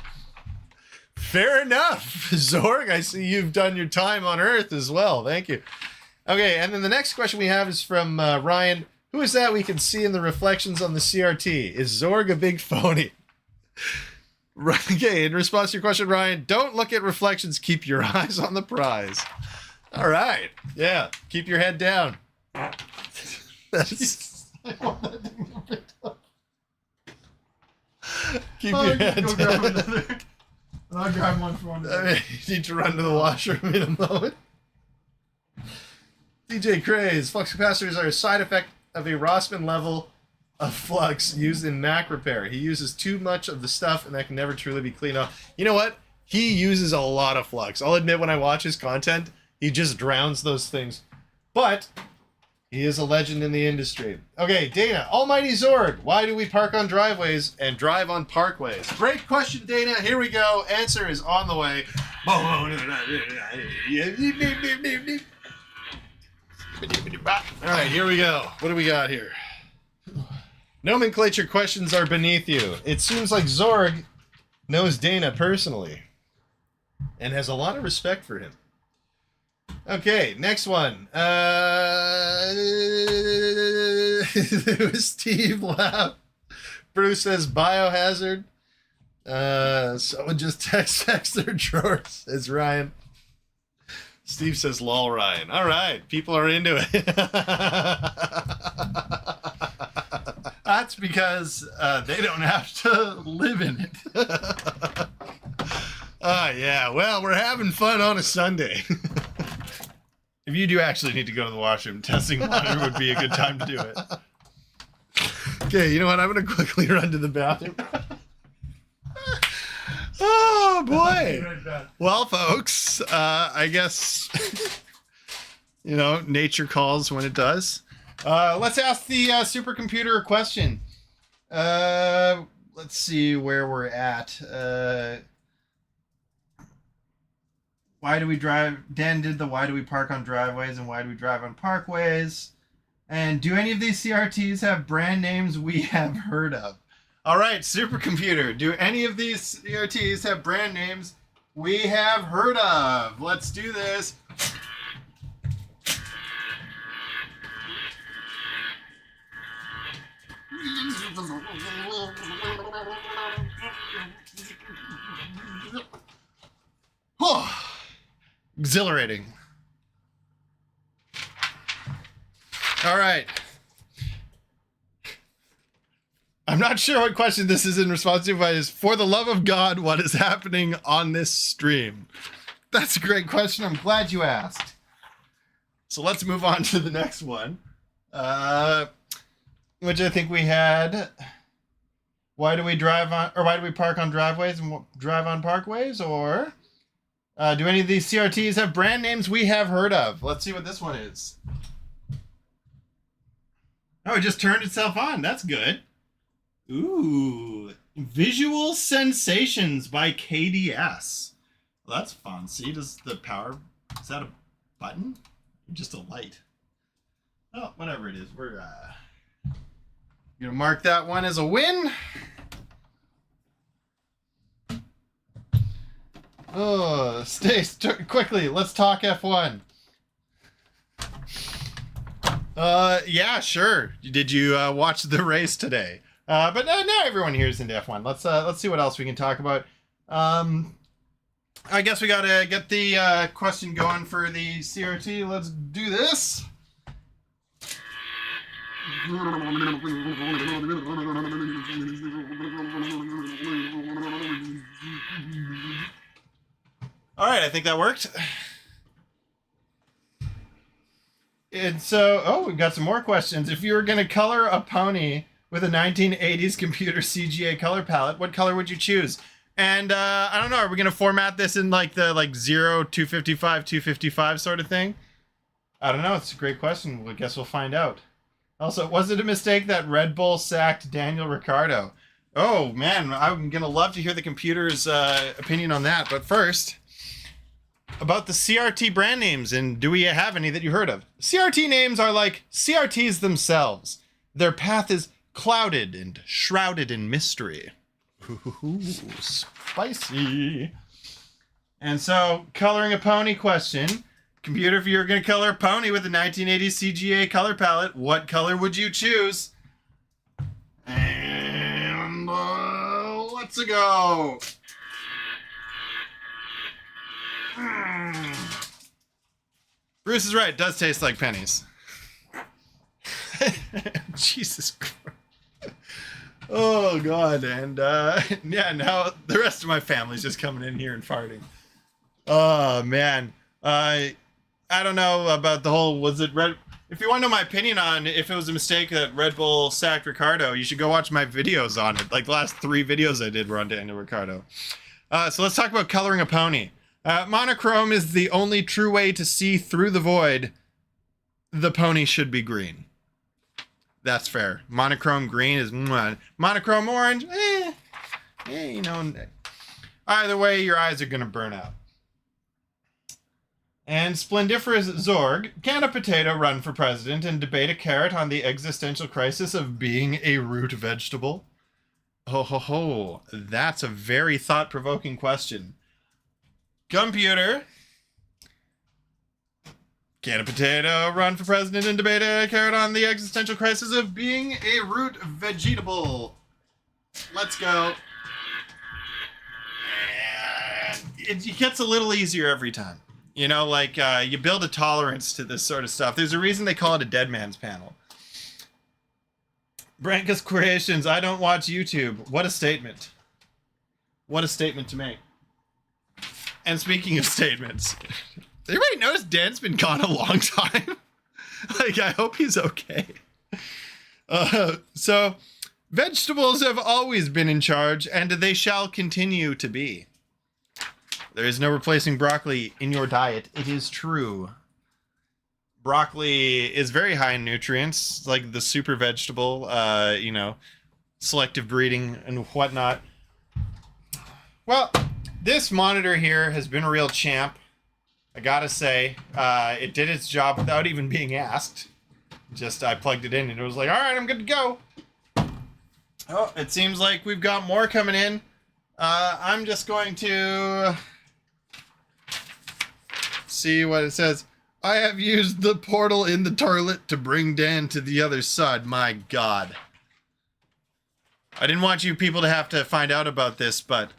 Fair enough. Zorg, I see you've done your time on Earth as well. Thank you. Okay, and then the next question we have is from Ryan. Who is that we can see in the reflections on the CRT? Is Zorg a big phony? Okay, in response to your question, Ryan, don't look at reflections. Keep your eyes on the prize. All right. Yeah, keep your head down. That's... Keep your head go down. grab another. I'll grab one for one. You need to run to the washroom in a moment. DJ Craze, flux capacitors are a side effect of a Rossmann level of flux used in Mac repair. He uses too much of the stuff and that can never truly be cleaned off. You know what? He uses a lot of flux. I'll admit when I watch his content, he just drowns those things. But he is a legend in the industry. Okay, Dana, Almighty Zorg, why do we park on driveways and drive on parkways? Great question, Dana. Here we go. Answer is on the way. All right, here we go. What do we got here? Nomenclature questions are beneath you. It seems like Zorg knows Dana personally and has a lot of respect for him. Okay, next one. Steve laugh. Bruce says biohazard. Someone just text their drawers, says Ryan. Steve says lol Ryan. All right, people are into it. That's because they don't have to live in it. Yeah, well, we're having fun on a Sunday. If you do actually need to go to the washroom, testing water would be a good time to do it. Okay, you know what? I'm going to quickly run to the bathroom. Oh, boy. Well, folks, I guess, nature calls when it does. Let's ask the supercomputer a question. Let's see where we're at. Why do we drive? Dan did the why do we park on driveways and why do we drive on parkways? And do any of these CRTs have brand names we have heard of? All right, supercomputer. Do any of these CRTs have brand names we have heard of? Let's do this. Oh, exhilarating. All right. I'm not sure what question this is in response to, but is for the love of God, what is happening on this stream? That's a great question. I'm glad you asked. So let's move on to the next one, which I think we had. Why do we park on driveways and drive on parkways? Or do any of these CRTs have brand names we have heard of? Let's see what this one is. Oh, it just turned itself on. That's good. Ooh, Visual Sensations by KDS. Well, that's fun. See, does the power, is that a button? Or just a light? Oh, whatever it is. We're gonna mark that one as a win. Oh, quickly, let's talk F1. Yeah, sure. Did you watch the race today? But now everyone here is into F1. Let's see what else we can talk about. I guess we gotta get the question going for the CRT. Let's do this. All right, I think that worked. And so, oh, we've got some more questions. If you were going to color a pony with a 1980s computer CGA color palette, what color would you choose? And I don't know, are we going to format this in like the 0, 255, 255 sort of thing? I don't know. It's a great question. I guess we'll find out. Also, was it a mistake that Red Bull sacked Daniel Ricciardo? Oh, man, I'm going to love to hear the computer's opinion on that. But first, about the CRT brand names, and do we have any that you heard of? CRT names are like CRTs themselves. Their path is clouded and shrouded in mystery. Ooh, spicy. And so, coloring a pony question. Computer, if you were going to color a pony with a 1980s CGA color palette, what color would you choose? And let's go. Bruce is right. It does taste like pennies. Jesus Christ. Oh, God. And, yeah, now the rest of my family's just coming in here and farting. Oh, man. I don't know about the whole, was it Red... If you want to know my opinion on if it was a mistake that Red Bull sacked Ricciardo, you should go watch my videos on it. Like, the last 3 videos I did were on Daniel Ricciardo. So let's talk about coloring a pony. Monochrome is the only true way to see through the void. The pony should be green. That's fair. Monochrome green is monochrome orange. You know. Either way, your eyes are gonna burn out. And Splendiferous Zorg, can a potato run for president and debate a carrot on the existential crisis of being a root vegetable? Ho ho ho! That's a very thought-provoking question. Computer, can a potato run for president and debate a carrot on the existential crisis of being a root vegetable? Let's go. And it gets a little easier every time. You know, like you build a tolerance to this sort of stuff. There's a reason they call it a dead man's panel. Branchus Creations, I don't watch YouTube. What a statement. What a statement to make. And speaking of statements, everybody notice Dan's been gone a long time? Like, I hope he's okay. So, vegetables have always been in charge, and they shall continue to be. There is no replacing broccoli in your diet. It is true. Broccoli is very high in nutrients, like the super vegetable, you know, selective breeding and whatnot. Well, this monitor here has been a real champ. I gotta say, it did its job without even being asked. Just, I plugged it in and it was like, all right, I'm good to go. Oh, it seems like we've got more coming in. I'm just going to see what it says. I have used the portal in the toilet to bring Dan to the other side. My God. I didn't want you people to have to find out about this, but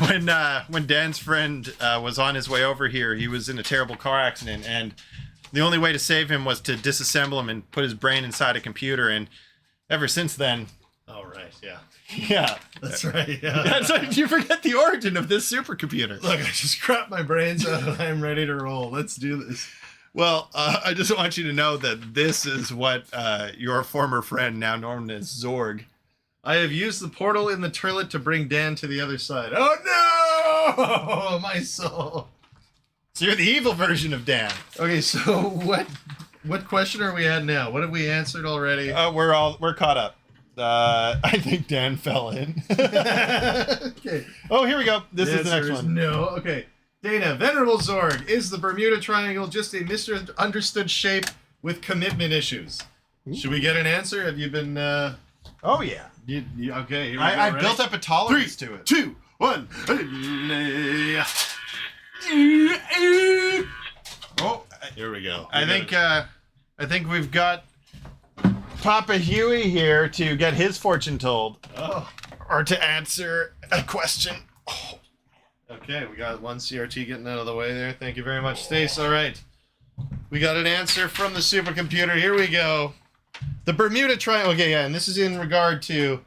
when Dan's friend was on his way over here, he was in a terrible car accident, and the only way to save him was to disassemble him and put his brain inside a computer, and ever since then... Oh, right, yeah. Yeah. That's right, yeah. That's right. You forget the origin of this supercomputer. Look, I just crapped my brains out and I'm ready to roll. Let's do this. Well, I just want you to know that this is what your former friend, now known as Zorg... I have used the portal in the toilet to bring Dan to the other side. Oh no! My soul. So you're the evil version of Dan. Okay, so what question are we at now? What have we answered already? We're caught up. I think Dan fell in. Okay. Oh, here we go. This is the next one. No. Okay. Dana, Venerable Zorg, is the Bermuda Triangle just a misunderstood shape with commitment issues? Ooh. Should we get an answer? Have you been... Oh, yeah. Okay, here we go. I built up a tolerance to it. 3, 2, 1. Oh, here we go. I think we've got Papa Huey here to get his fortune told. Oh. Or to answer a question. Oh, Okay, we got one CRT getting out of the way there. Thank you very much, Stace. All right. We got an answer from the supercomputer. Here we go. The Bermuda Triangle. Okay, yeah, and this is in regard to,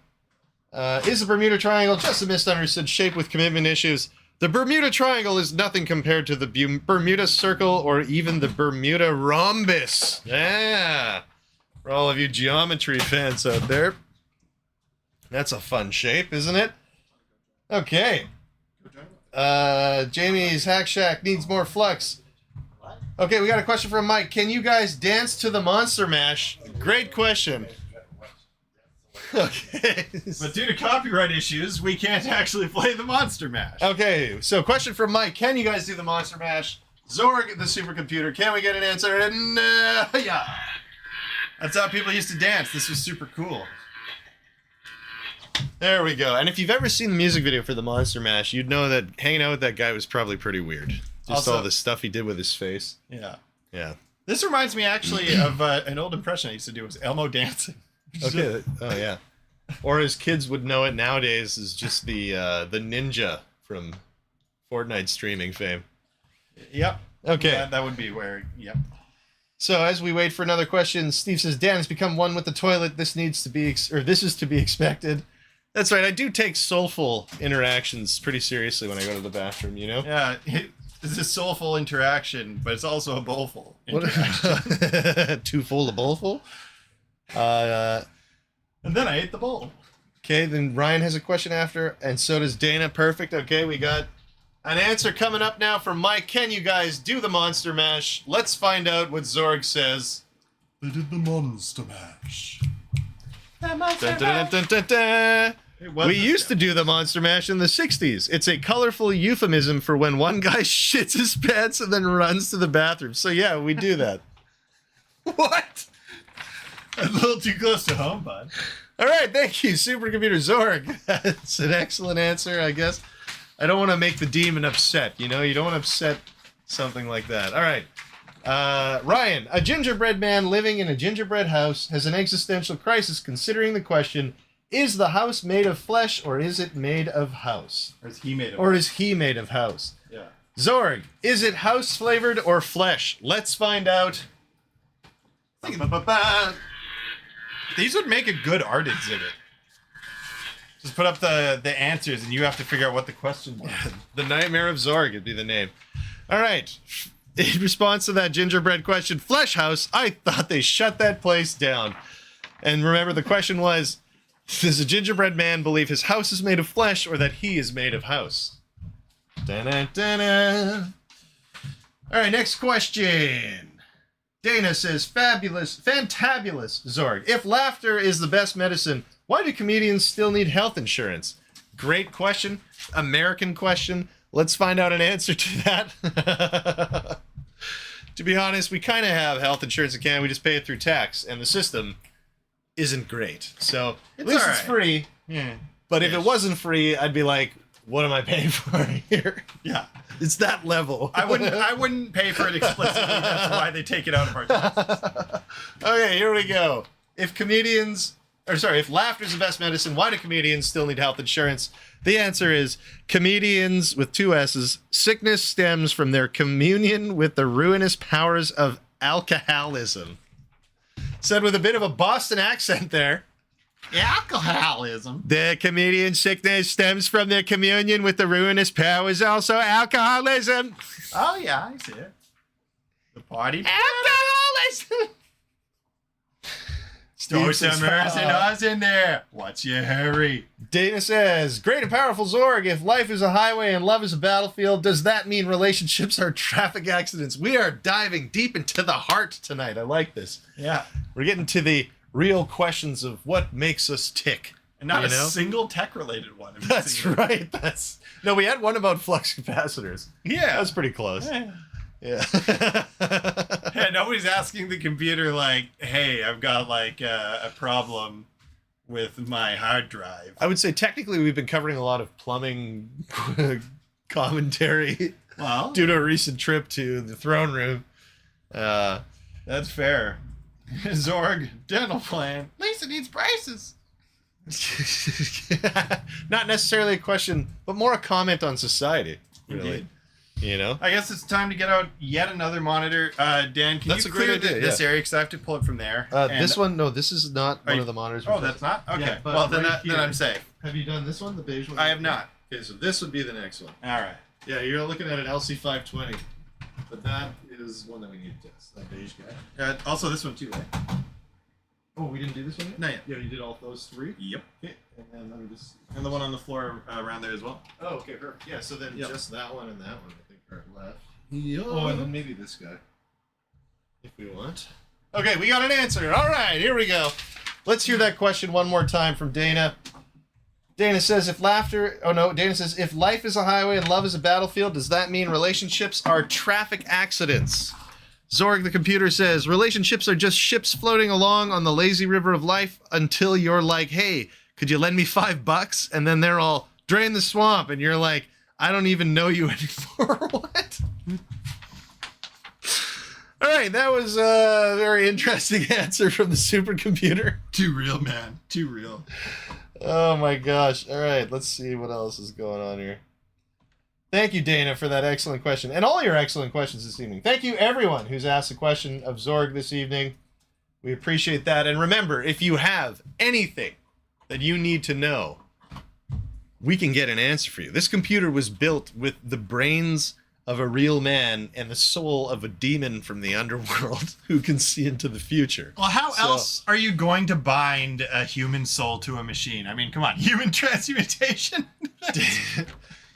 is the Bermuda Triangle just a misunderstood shape with commitment issues? The Bermuda Triangle is nothing compared to the Bermuda Circle or even the Bermuda Rhombus. Yeah. For all of you geometry fans out there. That's a fun shape, isn't it? Okay. Jamie's Hack Shack needs more flux. Okay, we got a question from Mike. Can you guys dance to the Monster Mash? Great question. Okay. But due to copyright issues, we can't actually play the Monster Mash. Okay, so question from Mike. Can you guys do the Monster Mash? Zorg, the supercomputer. Can we get an answer? And, yeah. That's how people used to dance. This was super cool. There we go. And if you've ever seen the music video for the Monster Mash, you'd know that hanging out with that guy was probably pretty weird. Just Also, all the stuff he did with his face. Yeah. Yeah. This reminds me actually of an old impression I used to do was Elmo dancing. Okay. Oh yeah. Or as kids would know it nowadays is just the ninja from Fortnite streaming fame. Yep. Okay. That would be where. Yep. So as we wait for another question, Steve says, Dan has become one with the toilet. This needs to be, this is to be expected. That's right. I do take soulful interactions pretty seriously when I go to the bathroom, you know? Yeah. It's a soulful interaction, but it's also a bowlful interaction. Too full, a bowlful? And then I ate the bowl. Okay, then Ryan has a question after, and so does Dana. Perfect. Okay, we got an answer coming up now from Mike. Can you guys do the Monster Mash? Let's find out what Zorg says. They did the Monster Mash. Dun, dun, dun, dun, dun, dun. We used to do the Monster Mash in the 60s. It's a colorful euphemism for when one guy shits his pants and then runs to the bathroom. So yeah, we do that. What? A little too close to home, bud. All right, thank you, Supercomputer Zorg. That's an excellent answer, I guess. I don't want to make the demon upset, you know? You don't want to upset something like that. All right. Ryan, a gingerbread man living in a gingerbread house has an existential crisis considering the question, is the house made of flesh or is it made of house? Or is he made of Or is he made of house? Yeah. Zorg, is it house flavored or flesh? Let's find out. These would make a good art exhibit. Just put up the answers and you have to figure out what the question was. The Nightmare of Zorg would be the name. All right. In response to that gingerbread question, Flesh House, I thought they shut that place down. And remember, the question was, does a gingerbread man believe his house is made of flesh or that he is made of house? Da-na-da-na. All right, next question. Dana says, fantabulous, Zorg. If laughter is the best medicine, why do comedians still need health insurance? Great question. American question. Let's find out an answer to that. To be honest, we kind of have health insurance in Canada. We just pay it through tax, and the system isn't great. So at least it's free. Yeah. But if it wasn't free, I'd be like, what am I paying for here? Yeah. It's that level. I wouldn't pay for it explicitly. That's why they take it out of our taxes. Okay, here we go. If laughter is the best medicine, why do comedians still need health insurance? The answer is comedians with two S's. Sickness stems from their communion with the ruinous powers of alcoholism. Said with a bit of a Boston accent there. Alcoholism. The comedian sickness stems from their communion with the ruinous powers, also alcoholism. Oh, yeah, I see it. The party. Alcoholism. Throw some mercenaries in there. What's your hurry? Dana says, great and powerful Zorg, if life is a highway and love is a battlefield, does that mean relationships are traffic accidents? We are diving deep into the heart tonight. I like this. Yeah. We're getting to the real questions of what makes us tick. And not a single tech-related one. That's right. No, we had one about flux capacitors. Yeah. That's pretty close. Yeah. Yeah, nobody's asking the computer like, hey, I've got like a problem with my hard drive. I would say technically we've been covering a lot of plumbing commentary due to a recent trip to the throne room. That's fair. Zorg, dental plan. Lisa needs braces. Not necessarily a question, but more a comment on society. really. Indeed. You know? I guess it's time to get out yet another monitor. Dan, can That's you a great clear idea, this yeah. area because I have to pull it from there. This one, no, this is not one you- of the monitors. Oh, that's not? Okay. Yeah, but well, then, right then here. I'm safe. Have you done this one, the beige one? I have not. Okay, so this would be the next one. All right. Yeah, you're looking at an LC520, but that is one that we need to test. That beige guy. Also, this one too, right? Oh, we didn't do this one yet? Not yet. Yeah, you did all those three? Yep. Okay, and then let me just... And the one on the floor around there as well. Oh, okay, perfect. Yeah, so then Yep. just that one and that one, I think, are left. Oh, and then maybe this guy, if we want. Okay, we got an answer. All right, here we go. Let's hear that question one more time from Dana. Dana says, Dana says, if life is a highway and love is a battlefield, does that mean relationships are traffic accidents? Zorg the computer says, relationships are just ships floating along on the lazy river of life until you're like, hey, could you lend me $5? And then they're all, drain the swamp. And you're like, I don't even know you anymore. What? All right, that was a very interesting answer from the supercomputer. Too real, man. Too real. Oh my gosh. All right, let's see what else is going on here. Thank you, Dana, for that excellent question. And all your excellent questions this evening. Thank you, everyone who's asked a question of Zorg this evening. We appreciate that. And remember, if you have anything that you need to know, we can get an answer for you. This computer was built with the brains of a real man and the soul of a demon from the underworld who can see into the future. Well, how else are you going to bind a human soul to a machine? I mean, come on, human transmutation.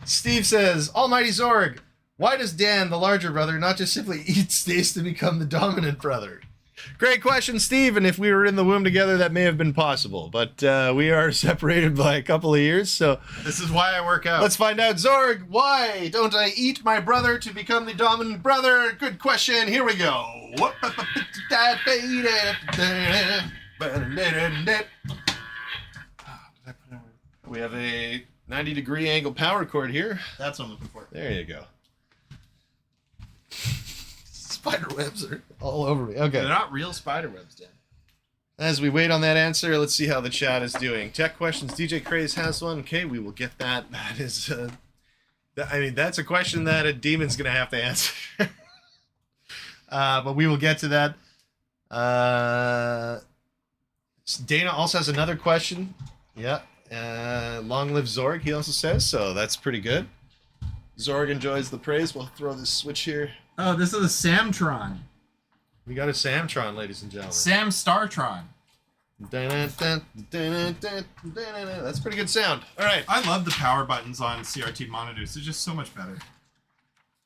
Steve says, Almighty Zorg, why does Dan, the larger brother, not just simply eat Stace to become the dominant brother? Great question, Steve, and if we were in the womb together, that may have been possible, but we are separated by a couple of years, so... This is why I work out. Let's find out, Zorg, why don't I eat my brother to become the dominant brother? Good question, here we go. We have a 90-degree angle power cord here. That's what I'm looking for. There you go. Spider webs are all over me. Okay. They're not real spider webs, Dan. As we wait on that answer, let's see how the chat is doing. Tech questions. DJ Craze has one. Okay, we will get that. That is, I mean, that's a question that a demon's gonna have to answer. But we will get to that. Dana also has another question. Yeah. Long live Zorg, he also says, so that's pretty good. Zorg enjoys the praise. We'll throw this switch here. Oh, this is a Samtron. We got a Samtron, ladies and gentlemen. Sam Startron. That's pretty good sound. All right. I love the power buttons on CRT monitors. They're just so much better.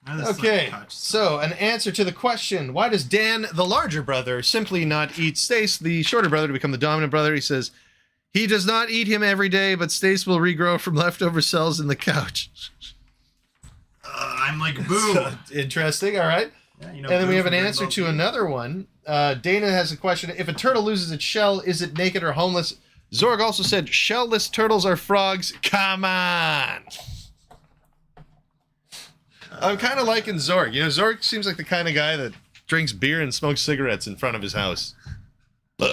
Okay, so an answer to the question, why does Dan, the larger brother, simply not eat Stace, the shorter brother, to become the dominant brother? He says, he does not eat him every day, but Stace will regrow from leftover cells in the couch. I'm like, boo. Interesting, all right. Yeah, you know, And then we have an Boo from answer Rainbow to Days. another one. Dana has a question. If a turtle loses its shell, is it naked or homeless? Zorg also said, shellless turtles are frogs. Come on. I'm kind of liking Zorg. You know, Zorg seems like the kind of guy that drinks beer and smokes cigarettes in front of his house. All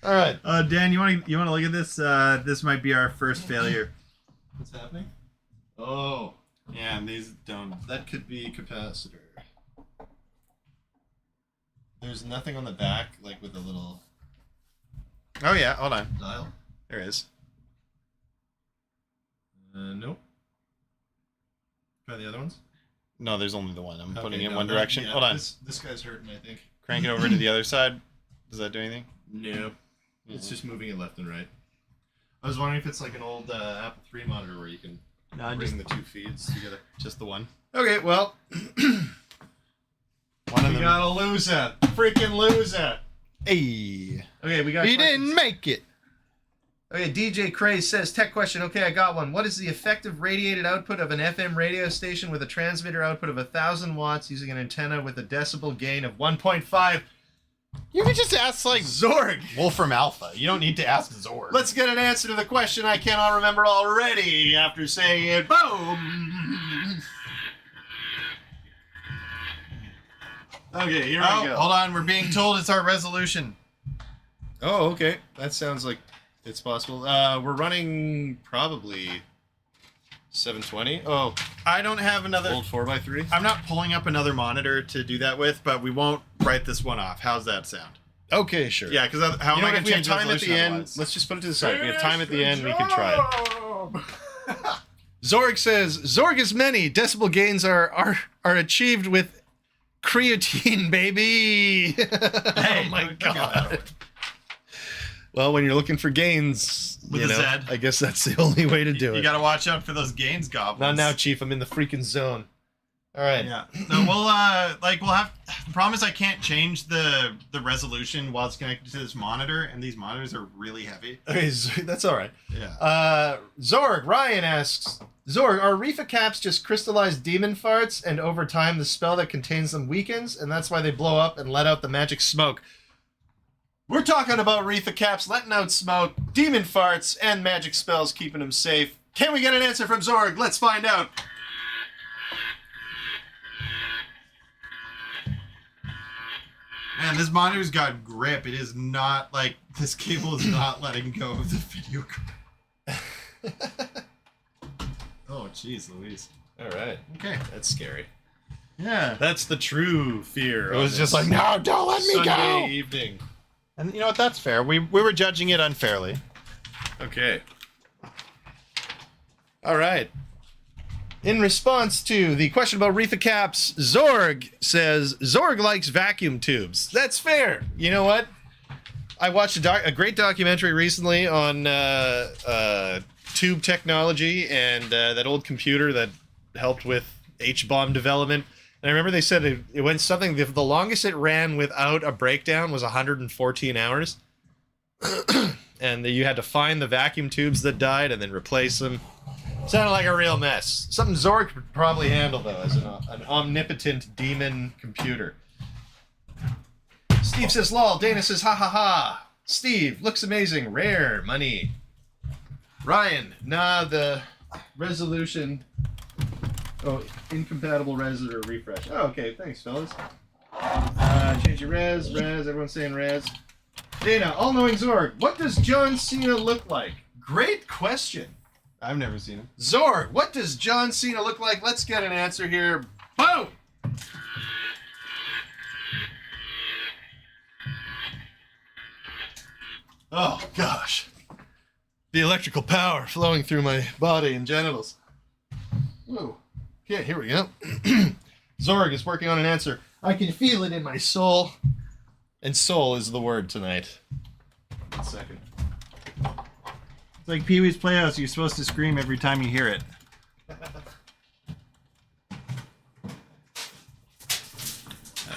right. Dan, you want to look at this? This might be our first failure. What's happening? Oh, Yeah, and these don't. that could be capacitor. There's nothing on the back, like with a little Oh yeah, hold on. dial. There is. Nope. Try the other ones. No, there's only the one. I'm putting it in no, one that- direction. yeah, Hold on. This guy's hurting, I think. Crank it over to the other side. Does that do anything? Nope. It's just moving it left and right. I was wondering if it's like an old Apple III monitor where you can No, bring the two feeds together. just the one. Okay, well, One of we them. gotta lose it. Freaking lose it. Hey, Okay, we got we questions. didn't make it. Okay, DJ Craze says, tech question. Okay, I got one. What is the effective radiated output of an FM radio station with a transmitter output of 1,000 watts using an antenna with a decibel gain of 1.5? You can just ask like Zorg! Wolfram Alpha. You don't need to ask Zorg. Let's get an answer to the question I cannot remember already after saying it. Boom! Okay, here we go. Hold on. We're being told it's our resolution. Oh, okay. That sounds like it's possible. We're running probably 720. Oh, I don't have another. old 4x3. I'm not pulling up another monitor to do that with, but we won't write this one off. How's that sound? Okay, sure. Yeah, because how You am know I what, going if to we have change time at the end, otherwise? let's just put it to the side. If we have time at the end, we can try it. Zorg says, Zorg is many. Decibel gains are achieved with creatine, baby. Hey, oh my don't go that god. Well, when you're looking for gains, With you a know, Z. I guess that's the only way to do You it. got to watch out for those gains goblins. Not now, Chief. I'm in the freaking zone. All right. Yeah. So we'll have. The problem is I can't change the resolution while it's connected to this monitor, and these monitors are really heavy. Okay, that's all right. Yeah. Zorg, Ryan asks, Zorg, are Reefa caps just crystallized demon farts, and over time the spell that contains them weakens, and that's why they blow up and let out the magic smoke? We're talking about Reefa caps letting out smoke, demon farts, and magic spells keeping them safe. Can we get an answer from Zorg? Let's find out. Man, this monitor's got grip. It is not like this cable is not letting go of the video card. Oh, jeez, Louise. All right. Okay. That's scary. Yeah. That's the true fear. It was on just this like, no, don't let me Sunday go. evening. And you know what? That's fair. We were judging it unfairly. Okay. All right. In response to the question about Reefa caps, Zorg says Zorg likes vacuum tubes. That's fair. You know what? I watched a great documentary recently on tube technology and that old computer that helped with H-bomb development. And I remember they said it went something. The longest it ran without a breakdown was 114 hours. And you had to find the vacuum tubes that died and then replace them. Sounded like a real mess. Something Zorg could probably handle, though, as an omnipotent demon computer. Steve says, lol. Dana says, ha ha ha. Steve, looks amazing. Rare. Money. Ryan, nah, the resolution. Oh, incompatible res or refresh. Oh, okay. Thanks, fellas. Change your res. Everyone's saying res. Dana, all-knowing Zorg, what does John Cena look like? Great question. I've never seen him. Zorg, what does John Cena look like? Let's get an answer here. Boom! Oh, gosh. The electrical power flowing through my body and genitals. Whoa. Okay, here we go. Zorg is working on an answer. I can feel it in my soul. And soul is the word tonight. 1 second. It's like Pee-wee's Playhouse. You're supposed to scream every time you hear it. I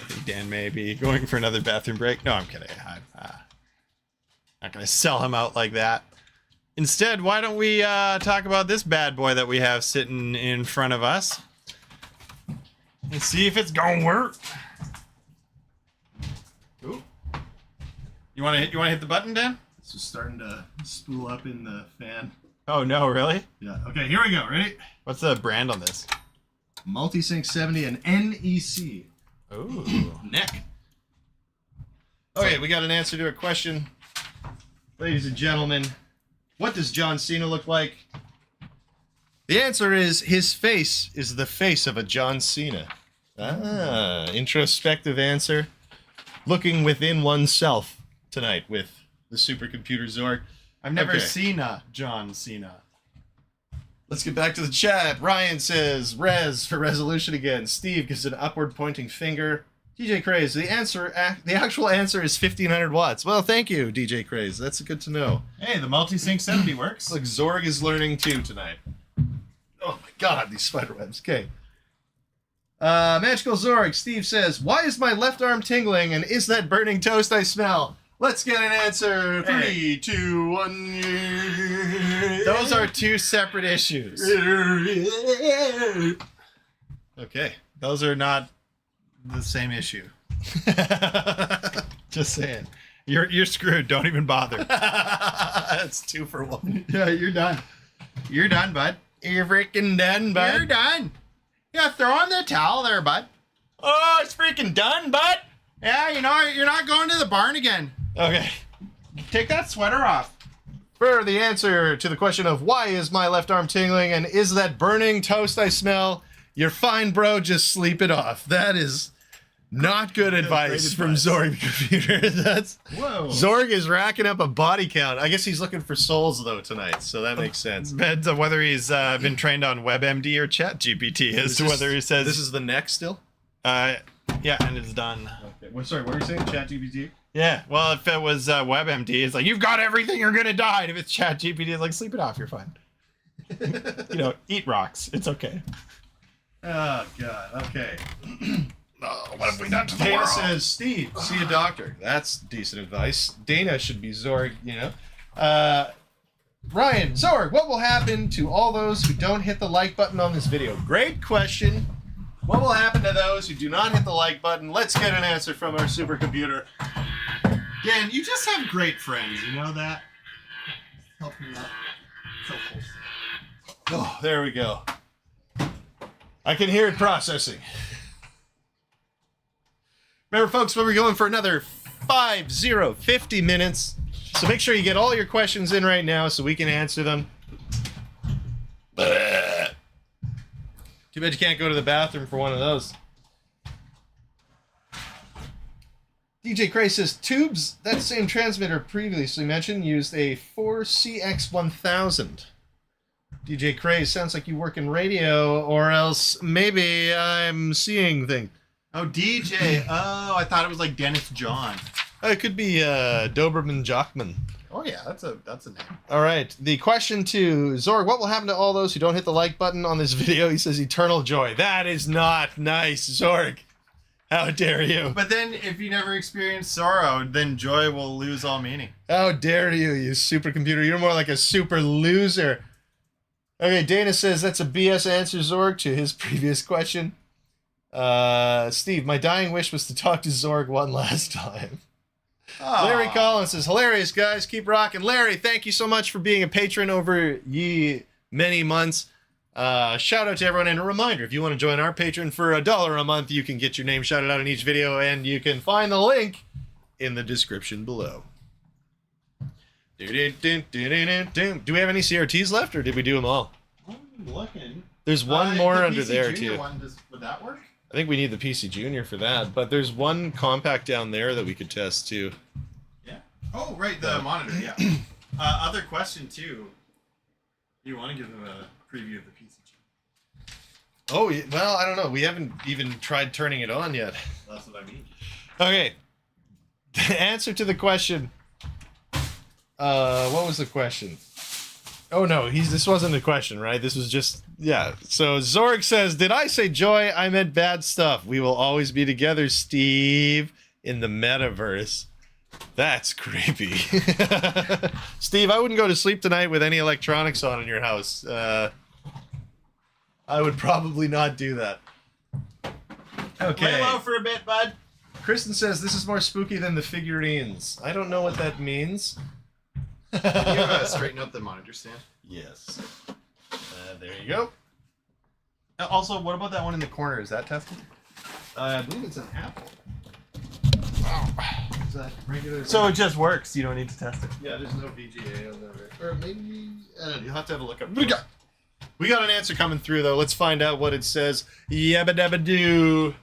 think Dan may be going for another bathroom break. No, I'm kidding. I'm not going to sell him out like that. Instead, why don't we talk about this bad boy that we have sitting in front of us and see if it's going to work. Ooh. You want to hit the button, Dan? This is starting to spool up in the fan. Oh no, really? Yeah. Okay, here we go. Ready? What's the brand on this? Multisync 70 and NEC. Ooh. Neck. Okay, we got an answer to a question. Ladies and gentlemen, what does John Cena look like? The answer is his face is the face of a John Cena. Ah, introspective answer. Looking within oneself tonight with the supercomputer Zorg. I've never Okay. seen a John Cena. Let's get back to the chat. Ryan says res for resolution again. Steve gives an upward pointing finger. DJ Craze, the actual answer is 1500 watts. Well, thank you, DJ Craze. That's good to know. Hey, the multi-sync 70 works. Looks like Zorg is learning too tonight. Oh my god, these spider webs. Okay. Magical Zorg, Steve says, why is my left arm tingling and is that burning toast I smell? Let's get an answer. Hey. 3, 2, 1. Those are two separate issues. Okay. Those are not the same issue. Just saying. You're screwed. Don't even bother. That's 2 for 1. Yeah, you're done. You're done, bud. You're freaking done, bud. You're done. Yeah, throw in the towel there, bud. Oh, it's freaking done, bud. Yeah, you know, you're not going to the barn again. Okay. Take that sweater off. for the answer to the question of why is my left arm tingling and is that burning toast I smell? You're fine, bro. Just sleep it off. That is not good advice from Zorg the computer. That's Whoa. Zorg is racking up a body count. I guess he's looking for souls though tonight, so that makes sense. Depends on whether he's been trained on WebMD or ChatGPT as to whether he says this is the neck still. yeah, and it's done. Okay. Well, sorry, what were you saying? ChatGPT. Yeah. Well, if it was WebMD, it's like you've got everything, you're gonna die. And if it's ChatGPT, it's like sleep it off, you're fine. You know, eat rocks. It's okay. Oh God. Okay. What have we done to the Dana world? says, Steve, see a doctor. That's decent advice. Dana should be Zorg, you know. Ryan, Zorg, what will happen to all those who don't hit the like button on this video? Great question. What will happen to those who do not hit the like button? Let's get an answer from our supercomputer. Dan, you just have great friends. You know that? Help me out. So close. Oh, there we go. I can hear it processing. Remember, folks, we're going for another 50 minutes. So make sure you get all your questions in right now so we can answer them. Too bad you can't go to the bathroom for one of those. DJ Cray says, tubes, that same transmitter previously mentioned, used a 4CX1000. DJ Cray, sounds like you work in radio, or else maybe I'm seeing things. Oh, DJ. Oh, I thought it was like Dennis John. It could be Doberman Jockman. Oh yeah, that's a name. All right. The question to Zorg, what will happen to all those who don't hit the like button on this video? He says eternal joy. That is not nice, Zorg. How dare you? But then, if you never experience sorrow, then joy will lose all meaning. How dare you, you supercomputer. You're more like a super loser. Okay, Dana says that's a BS answer, Zorg, to his previous question. Steve, my dying wish was to talk to Zorg one last time. Aww. Larry Collins says, hilarious, guys. Keep rocking. Larry, thank you so much for being a patron over ye many months. Shout out to everyone. And a reminder, if you want to join our Patreon for $1 a month, you can get your name shouted out in each video, and you can find the link in the description below. Do we have any CRTs left, or did we do them all? I'm looking. There's one more the under PC there, Junior too. One, would that work? I think we need the PC Junior for that, but there's one compact down there that we could test, too. Yeah. Oh, right, the monitor, yeah. Other question, too. You want to give them a preview of the PC Junior? Oh, well, I don't know. We haven't even tried turning it on yet. That's what I mean. Okay. The answer to the question. What was the question? Oh no, this wasn't a question, right? This was just, yeah. So Zorg says, did I say joy? I meant bad stuff. We will always be together, Steve, in the metaverse. That's creepy. Steve, I wouldn't go to sleep tonight with any electronics on in your house. I would probably not do that. Okay. Lay low for a bit, bud. Kristen says, this is more spooky than the figurines. I don't know what that means. Can you straighten out the monitor stand? Yes. There you go. Also, what about that one in the corner? Is that tested? I believe it's an apple. Is that regular? So it just works. You don't need to test it. Yeah, there's no VGA on there. Or maybe, I don't know. You'll have to have a look up. We got an answer coming through, though. Let's find out what it says. Yabba dabba doo.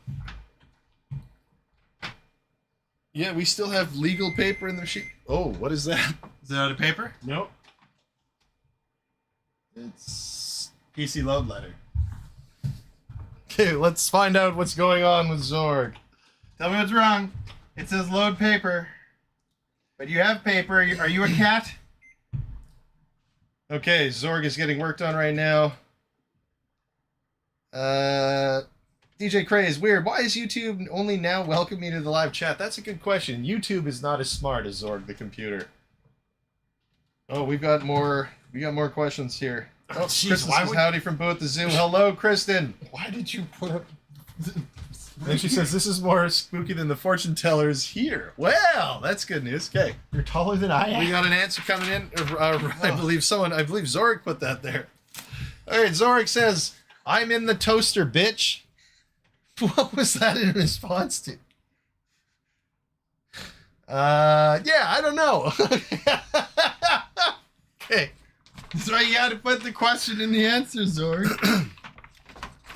Yeah, we still have legal paper in the sheet. Oh, what is that? Is it out of paper? Nope. It's PC load letter. Okay, let's find out what's going on with Zorg. Tell me what's wrong. It says load paper. But you have paper. Are you a cat? Okay, Zorg is getting worked on right now. DJ Cray is weird. Why is YouTube only now welcoming me to the live chat? That's a good question. YouTube is not as smart as Zorg the computer. Oh, we got more questions here. Oh, Jeez, Kristen says howdy from Boat the Zoo. Hello, Kristen. Why did you put up... And she says this is more spooky than the fortune tellers here. Well, that's good news. Okay. You're taller than I am. We got an answer coming in. I believe Zorg put that there. All right, Zorg says, I'm in the toaster, bitch. What was that in response to? Yeah, I don't know. Okay. That's why you got to put the question in the answer, Zorg.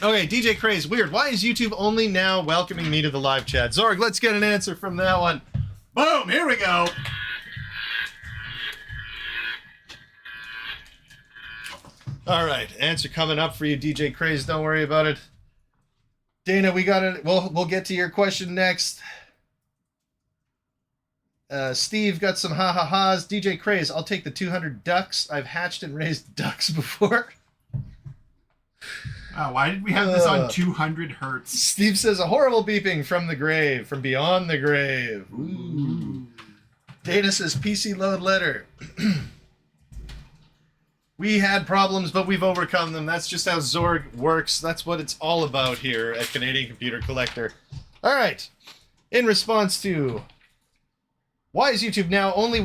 Okay, DJ Craze, weird. Why is YouTube only now welcoming me to the live chat? Zorg, let's get an answer from that one. Boom, here we go. All right, answer coming up for you, DJ Craze. Don't worry about it. Dana, we got it. We'll get to your question next. Steve got some ha-ha-has. DJ Craze, I'll take the 200 ducks. I've hatched and raised ducks before. Why did we have this on 200 hertz? Steve says a horrible beeping from the grave, from beyond the grave. Ooh. Dana says PC load letter. We had problems, but we've overcome them. That's just how Zorg works. That's what it's all about here at Canadian Computer Collector. All right. In response to why is YouTube now only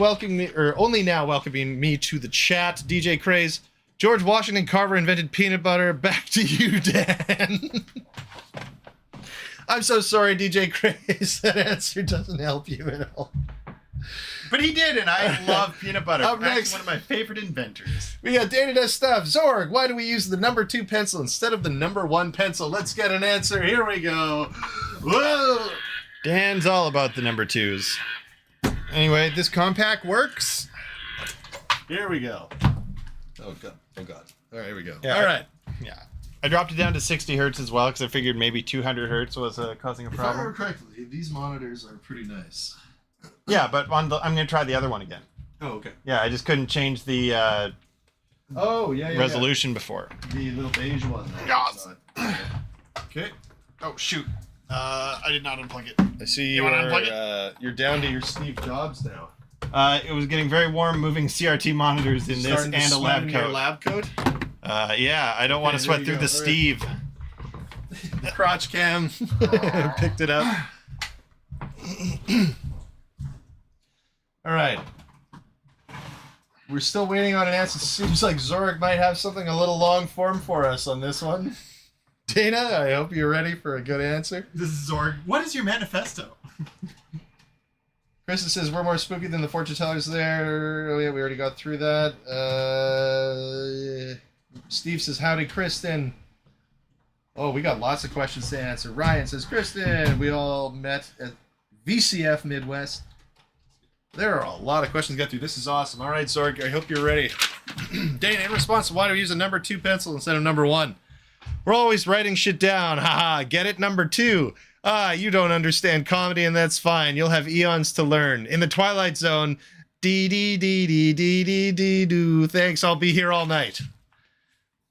now welcoming me to the chat, DJ Craze, George Washington Carver invented peanut butter. Back to you, Dan. I'm so sorry, DJ Craze. That answer doesn't help you at all. But he did, and I love peanut butter. Up That's next. one of my favorite inventors. We got Dana does stuff. Zorg, why do we use the number 2 pencil instead of the number 1 pencil? Let's get an answer. Here we go. Whoa. Dan's all about the number 2s. Anyway, this compact works. Here we go. Oh, God. Oh, God. All right, here we go. Yeah. All right. Yeah. I dropped it down to 60 hertz as well because I figured maybe 200 hertz was causing a If I remember problem. correctly, these monitors are pretty nice. Yeah, but I'm going to try the other one again. Oh, okay. Yeah, I just couldn't change the Oh, yeah. resolution before. The little beige one. There. Yes. Okay. Oh, shoot. I did not unplug it. I see You wanna unplug you're down to your Steve Jobs now. It was getting very warm moving CRT monitors in this Starting to and a sweat lab in your coat. lab coat? Yeah, I don't want to there sweat you through go. the All right. Steve. The crotch cam. Picked it up. All right. We're still waiting on an answer. Seems like Zorg might have something a little long form for us on this one. Dana, I hope you're ready for a good answer. This is Zorg. What is your manifesto? Kristen says we're more spooky than the fortune tellers there. Oh yeah, we already got through that. Steve says howdy, Kristen. Oh, we got lots of questions to answer. Ryan says Kristen, we all met at VCF Midwest. There are a lot of questions to get through. This is awesome. All right, Zorg, I hope you're ready. Dana, in response to why do we use a number 2 pencil instead of number 1? We're always writing shit down. Haha, get it? Number 2. You don't understand comedy, and that's fine. You'll have eons to learn. In the Twilight Zone, dee-dee-dee-dee-dee-dee-dee-doo. Thanks, I'll be here all night.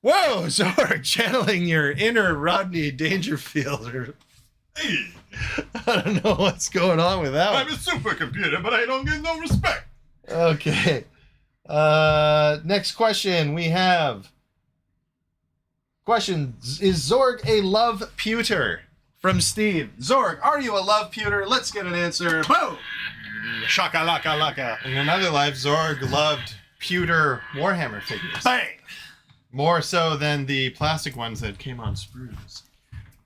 Whoa, Zorg, channeling your inner Rodney Dangerfield. I don't know what's going on with that one. I'm a supercomputer, but I don't get no respect. Okay. Next question we have. Question, is Zorg a love pewter? From Steve. Zorg, are you a love pewter? Let's get an answer. Boom! Shaka laka laka. In another life, Zorg loved pewter Warhammer figures. Bang! More so than the plastic ones that came on sprues.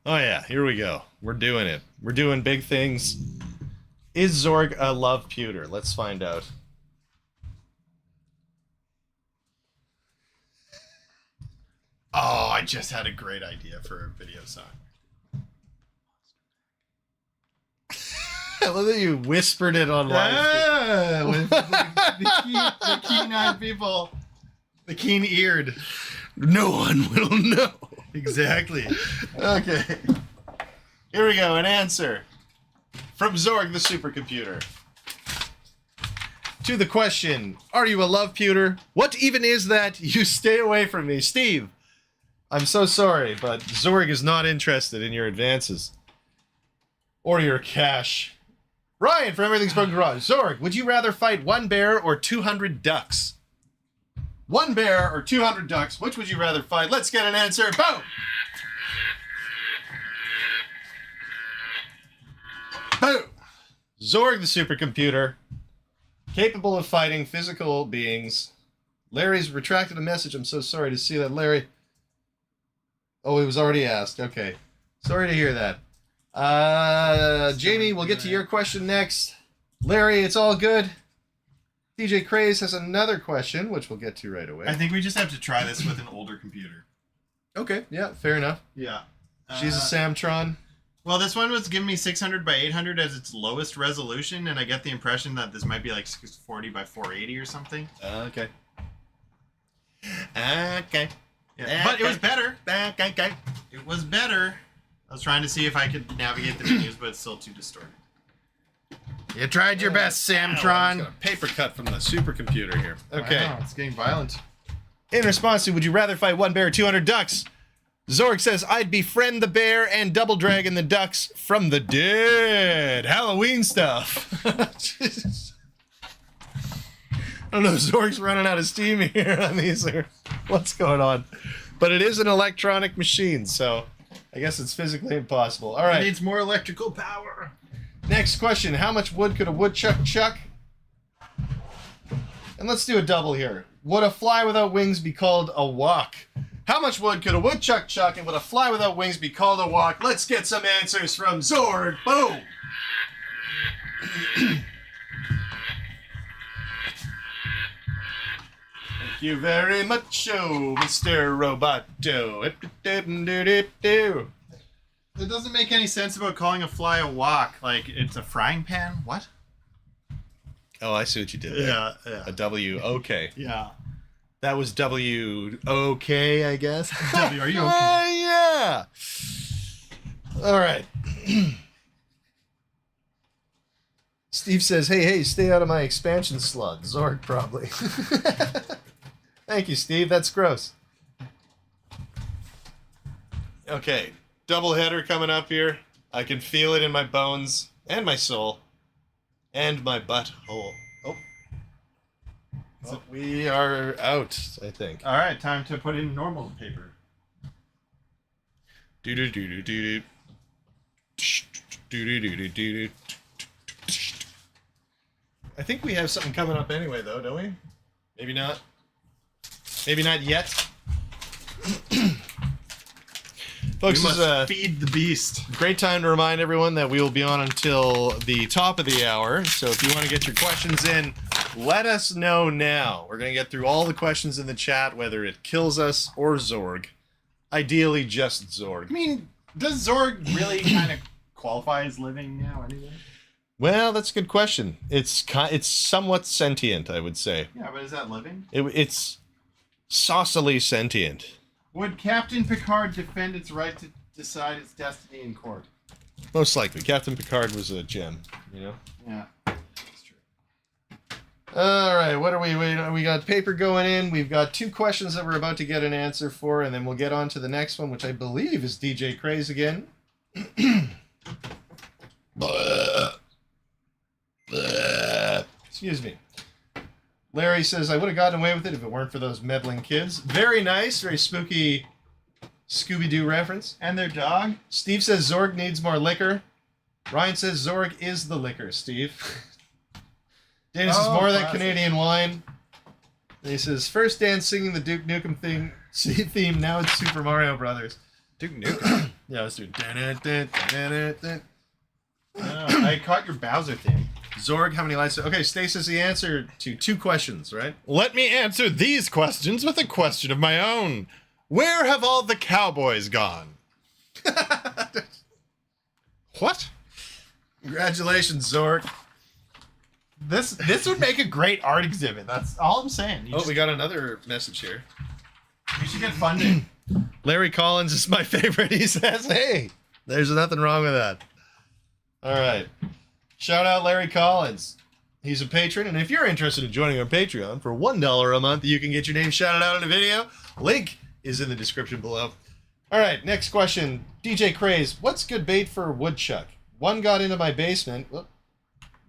Oh yeah, here we go. We're doing it. We're doing big things. Is Zorg a love pewter? Let's find out. Oh, I just had a great idea for a video song. I love that you whispered it online. Yeah, with the keen-eyed people. The keen-eared. No one will know. Exactly. Okay. Here we go, an answer. From Zorg, the supercomputer. To the question, are you a love pewter? What even is that? You stay away from me. Steve, I'm so sorry, but Zorg is not interested in your advances. Or your cash. Ryan from Everything's Broken Garage. Zorg, would you rather fight 1 bear or 200 ducks? 1 bear or 200 ducks, which would you rather fight? Let's get an answer. Boom! Boom! Zorg the supercomputer, capable of fighting physical beings. Larry's retracted a message. I'm so sorry to see that, Larry. Oh, it was already asked. Okay. Sorry to hear that. Jamie, we'll get to your question next. Larry, it's all good. DJ Craze has another question, which we'll get to right away. I think we just have to try this with an older computer. Okay, yeah, fair enough. Yeah. She's a Samtron. Well, this one was giving me 600 by 800 as its lowest resolution, and I get the impression that this might be like 640 by 480 or something. Okay. Okay. Yeah. But it was better. Okay. It was better. I was trying to see if I could navigate the menus, but it's still too distorted. You tried your best, Samtron. Got a paper cut from the supercomputer here. Okay. Wow, it's getting violent. In response to, would you rather fight one bear or 200 ducks? Zorg says, I'd befriend the bear and double dragon the ducks from the dead. Halloween stuff. Jesus. I don't know if Zorg's running out of steam here on these or what's going on. But it is an electronic machine, so I guess it's physically impossible. All It right. needs more electrical power. Next question. How much wood could a woodchuck chuck? And let's do a double here. Would a fly without wings be called a walk? How much wood could a woodchuck chuck, and would a fly without wings be called a walk? Let's get some answers from Zorg. Boom! Thank you very much, oh, Mr. Roboto. It doesn't make any sense about calling a fly a wok. Like, it's a frying pan? What? Oh, I see what you did there. Yeah, yeah. A W, okay. Yeah. That was W, okay, I guess. W, are you okay? Yeah. All right. Steve says, hey, stay out of my expansion slot. Zorg, probably. Thank you, Steve. That's gross. Okay. Double header coming up here. I can feel it in my bones and my soul and my butthole. Oh. Well, we are out, I think. All right, time to put in normal paper. Do-do-do-do-do-do. Do-do-do-do-do-do. I think we have something coming up anyway, though, don't we? Maybe not. Maybe not yet. Folks, We this is must a feed the beast. great time to remind everyone that we will be on until the top of the hour. So if you want to get your questions in, let us know now. We're going to get through all the questions in the chat, whether it kills us or Zorg. Ideally, just Zorg. I mean, does Zorg really kind of qualify as living now anyway? Well, that's a good question. It's somewhat sentient, I would say. Yeah, but is that living? It's saucily sentient. Would Captain Picard defend its right to decide its destiny in court? Most likely. Captain Picard was a gem, you know? Yeah, that's true. All right, what are we got paper going in. We've got 2 questions that we're about to get an answer for, and then we'll get on to the next one, which I believe is DJ Craze again. Excuse me. Larry says, I would have gotten away with it if it weren't for those meddling kids. Very nice, very spooky Scooby-Doo reference. And their dog? Steve says Zorg needs more liquor. Ryan says Zorg is the liquor, Steve. Dennis says more of that classic. Canadian wine. And he says, first Dan singing the Duke Nukem theme, now it's Super Mario Brothers. Duke Nukem. Yeah, let's do it. I caught your Bowser theme. Zorg, how many lights? Okay, Stay says the answer to 2 questions, right? Let me answer these questions with a question of my own. Where have all the cowboys gone? What? Congratulations, Zorg. This would make a great art exhibit. That's all I'm saying. You, We got another message here. you should get funding. Larry Collins is my favorite. He says, hey, there's nothing wrong with that. All right. Shout out Larry Collins. He's a patron, and if you're interested in joining our Patreon for $1 a month, you can get your name shouted out in a video. Link is in the description below. All right, next question. DJ Craze, what's good bait for a woodchuck? One got into my basement. Whoop.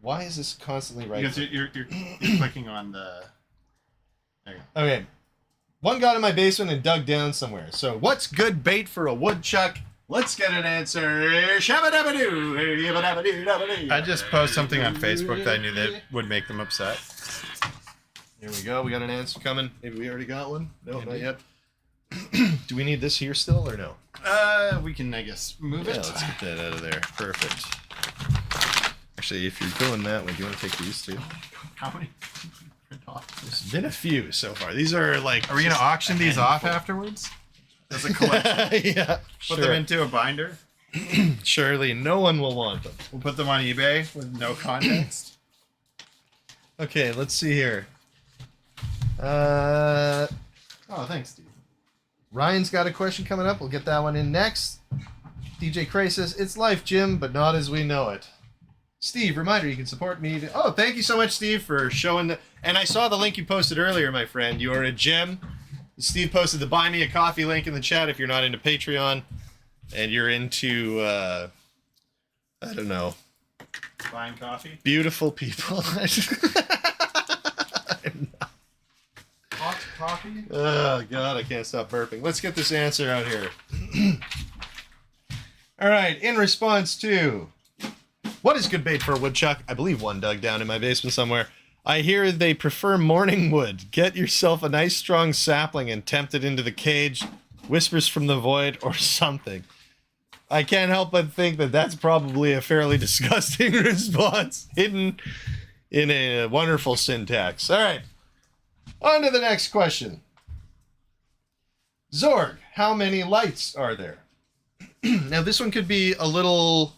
Why is this constantly right? Because you're clicking on the... There you go. Okay. One got in my basement and dug down somewhere. So what's good bait for a woodchuck? Let's get an answer. Shabba-dabba-doo. Yabba-dabba-doo-dabba-doo. I just posted something on Facebook that I knew that would make them upset. Here we go. We got an answer coming. Maybe we already got one. No, not yet. Do we need this here still or no? We can, I guess, move Yeah, it. let's get that out of there. Perfect. Actually, if you're going that way, do you want to take these two? How many? There's been a few so far. These are like. Are we going to just auction a these handful. off afterwards? As a collection? Yeah. Put them into a binder? Surely no one will want them. We'll put them on eBay with no context. Okay, let's see here. Oh, thanks, Steve. Ryan's got a question coming up. We'll get that one in next. DJ Cray says, it's life, Jim, but not as we know it. Steve, reminder, you can support me. Oh, thank you so much, Steve, for showing the... And I saw the link you posted earlier, my friend. You are a gem. Steve posted the Buy Me a Coffee link in the chat if you're not into Patreon. And you're into, I don't know. Buying coffee? Beautiful people. Hot coffee? Oh, God, I can't stop burping. Let's get this answer out here. All right, in response to, what is good bait for a woodchuck? I believe one dug down in my basement somewhere. I hear they prefer morning wood. Get yourself a nice strong sapling and tempt it into the cage. Whispers from the void or something. I can't help but think that that's probably a fairly disgusting response hidden in a wonderful syntax. All right. On to the next question. Zorg, how many lights are there? Now, this one could be a little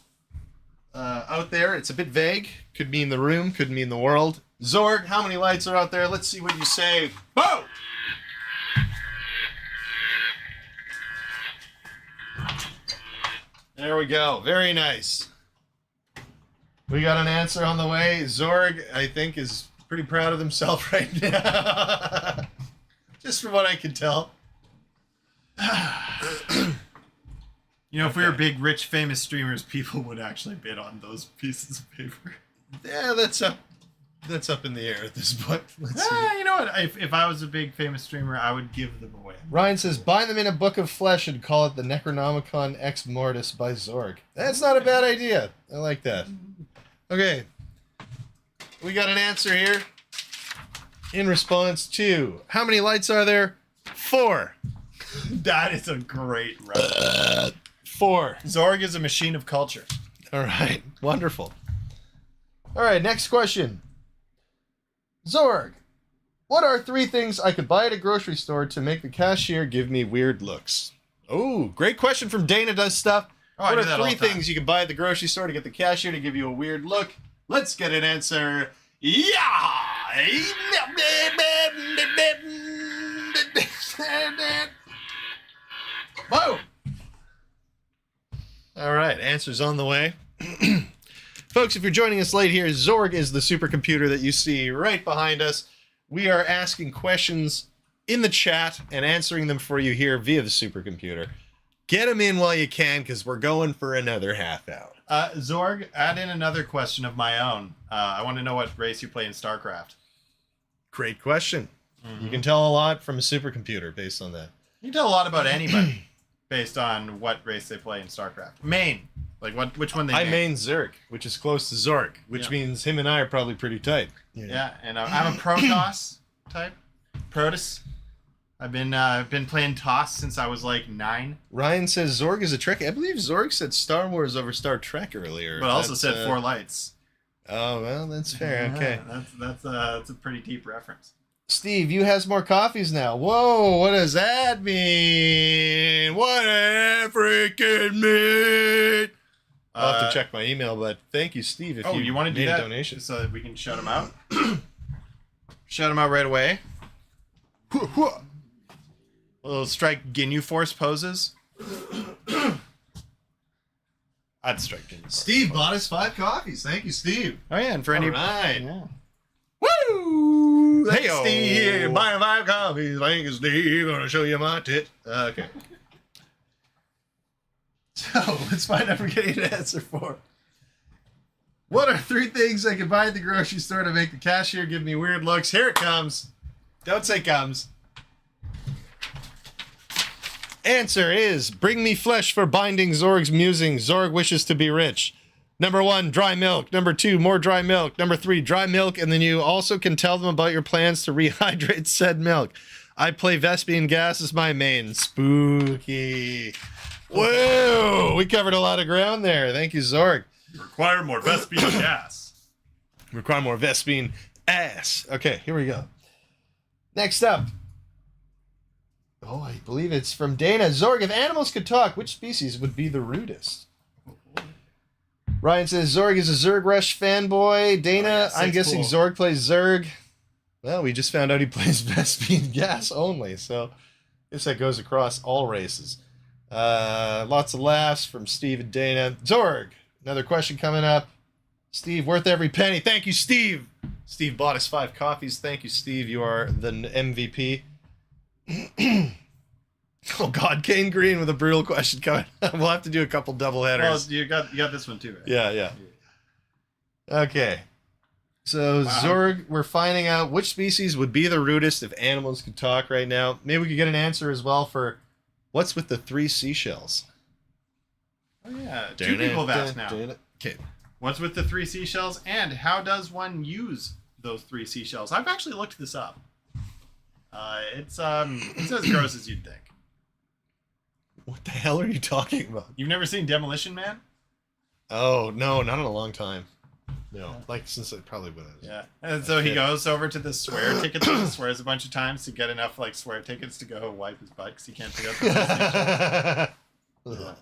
out there. It's a bit vague. Could mean the room, could mean the world. Zorg, how many lights are out there? Let's see what you say. Whoa! There we go. Very nice. We got an answer on the way. Zorg, I think, is pretty proud of himself right now. Just from what I can tell. You know, if we were big, rich, famous streamers, people would actually bid on those pieces of paper. Yeah, that's up in the air at this point. Let's see. You know what? If I was a big, famous streamer, I would give them away. Ryan says, bind them in a book of flesh and call it the Necronomicon Ex Mortis by Zorg. That's not a bad idea. I like that. Okay. We got an answer here. In response to, how many lights are there? 4. That is a great reference. 4. Zorg is a machine of culture. All right. Wonderful. All right. Next question. Zorg, what are 3 things I could buy at a grocery store to make the cashier give me weird looks? Oh, great question from Dana Does Stuff. I What do are that all 3 the time. things you can buy at the grocery store to get the cashier to give you a weird look? Let's get an answer. Yeah! Whoa! All right, answer's on the way. Folks, if you're joining us late here, Zorg is the supercomputer that you see right behind us. We are asking questions in the chat and answering them for you here via the supercomputer. Get them in while you can, because we're going for another half hour. Zorg, add in another question of my own. I want to know what race you play in StarCraft. Great question. You can tell a lot from a supercomputer based on that. You can tell a lot about anybody based on what race they play in StarCraft. Main. Like which one they I main. main Zurich, which is close to Zorg, which Yeah. means him and I are probably pretty tight. Yeah, and I'm a Protoss type. Protoss. I've been playing Toss since I was like 9. Ryan says Zorg is a Trekkie. I believe Zorg said Star Wars over Star Trek earlier. But also That's, said 4 lights. Oh, well, that's fair. Okay. That's a pretty deep reference. Steve, you has more coffees now. Whoa, what does that mean? What a freaking mean? I'll have to check my email, but thank you, Steve, if you want to do made that a donation. so that we can shout them out? Shout them out right away. Little strike Ginyu Force poses. I'd strike Ginyu Force. Steve bought us 5 coffees. Thank you, Steve. Oh yeah, and for any All right. yeah. Woo! Hey, Hey-o. Steve, buying 5 coffees. Thank you, Steve. Gonna show you my tit. Okay. So let's find out if we're getting an answer for. What are 3 things I can buy at the grocery store to make the cashier give me weird looks? Here it comes. Don't say comes. Answer is, bring me flesh for binding Zorg's musing. Zorg wishes to be rich. Number 1, dry milk. Number 2, more dry milk. Number 3, dry milk, and then you also can tell them about your plans to rehydrate said milk. I play Vespian gas as my main. Spooky. Whoa! We covered a lot of ground there. Thank you, Zorg. You require more Vespian gas. Require more Vespian ass. Okay, here we go. Next up. Oh, I believe it's from Dana. Zorg, if animals could talk, which species would be the rudest? Ryan says Zorg is a Zerg Rush fanboy. Dana, yeah, I'm guessing cool. Zorg plays Zerg. Well, we just found out he plays Vespene gas only, so I guess that goes across all races. Lots of laughs from Steve and Dana. Zorg, another question coming up. Steve, worth every penny. Thank you, Steve. Steve bought us 5 coffees. Thank you, Steve. You are the MVP. Oh God, Kane Green with a brutal question coming. We'll have to do a couple double Well, headers. you got this one too, right? Yeah. Okay. So Wow. Zorg, we're finding out which species would be the rudest if animals could talk right now. Maybe we could get an answer as well for what's with the 3 seashells. Oh yeah, 2 people have asked now. Okay. What's with the 3 seashells, and how does one use those 3 seashells? I've actually looked this up. It's as gross as you'd think. What the hell are you talking about? You've never seen Demolition Man? Oh no, not in a long time. No, like since it probably was. Yeah. And so he goes over to the swear tickets and swears a bunch of times to get enough like swear tickets to go wipe his butt because he can't figure out the seashell.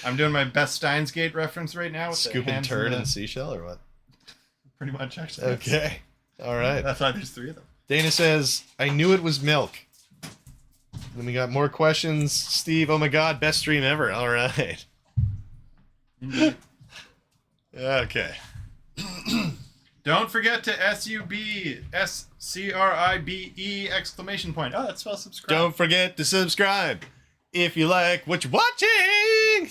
I'm doing my best Steins Gate reference right now. With the Scooping hands turd in and the- seashell or what? Pretty much, actually. Okay. All right. That's why there's 3 of them. Dana says, I knew it was milk. Then we got more questions. Steve, oh my God, best stream ever. All right. Okay. Don't forget to SUBSCRIBE exclamation point. Oh, that spells subscribe. Don't forget to subscribe if you like what you're watching.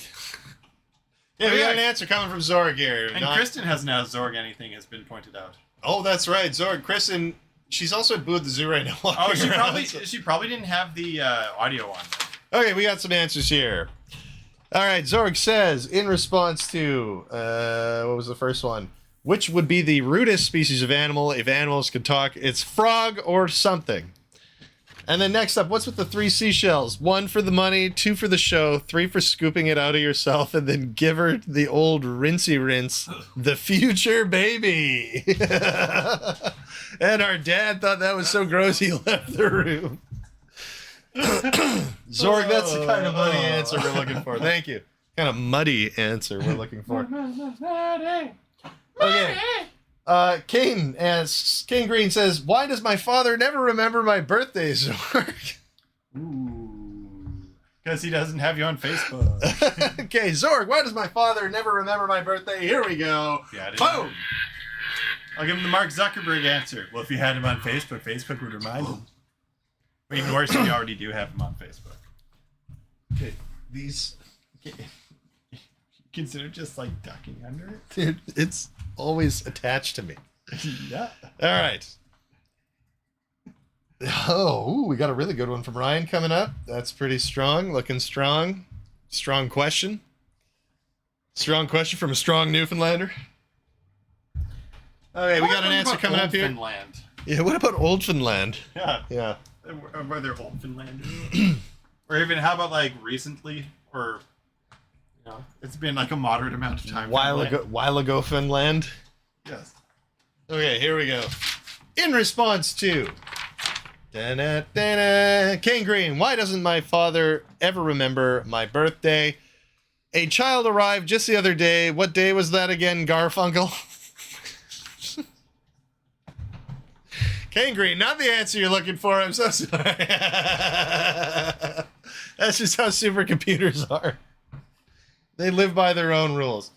Yeah, we got an answer coming from Zorg here. And Kristen hasn't asked Zorg anything, has been pointed out. Oh, that's right, Zorg. Kristen, she's also at Boo at the Zoo right now. Oh, she walking she around, probably didn't have the audio on. Okay, we got some answers here. All right, Zorg says, in response to, what was the first one? Which would be the rudest species of animal if animals could talk? It's frog or something. And then next up, what's with the 3 seashells? 1 for the money, 2 for the show, 3 for scooping it out of yourself, and then give her the old rinsey rinse, the future baby. And our dad thought that was so gross he left the room. Zorg, that's the kind of money answer we're looking for. Thank you. Kind of muddy answer we're looking for. Okay. Kane asks, Kane Green says, why does my father never remember my birthday, Zorg? Ooh. Because he doesn't have you on Facebook. Okay, Zorg, why does my father never remember my birthday? Here we go. Yeah, Boom! I'll give him the Mark Zuckerberg answer. Well, if you had him on Facebook, Facebook would remind him. Or even worse, if you already do have him on Facebook. Okay, these... Consider just like ducking under it. Dude, it's always attached to me. Yeah. All right. Oh, ooh, we got a really good one from Ryan coming up. That's pretty strong. Looking strong. Strong question. Strong question from a strong Newfoundlander. Okay, we got an answer coming up here. Finland. Yeah, what about Old Finland? Yeah. Yeah. Were there old Finlanders? Or even how about like recently, or you know, it's been like a moderate amount of time. While ago Finland. Yes. Okay, here we go. In response to Kane Green, why doesn't my father ever remember my birthday? A child arrived just the other day. What day was that again, Garfunkel? Kane Green, not the answer you're looking for. I'm so sorry. That's just how supercomputers are. They live by their own rules.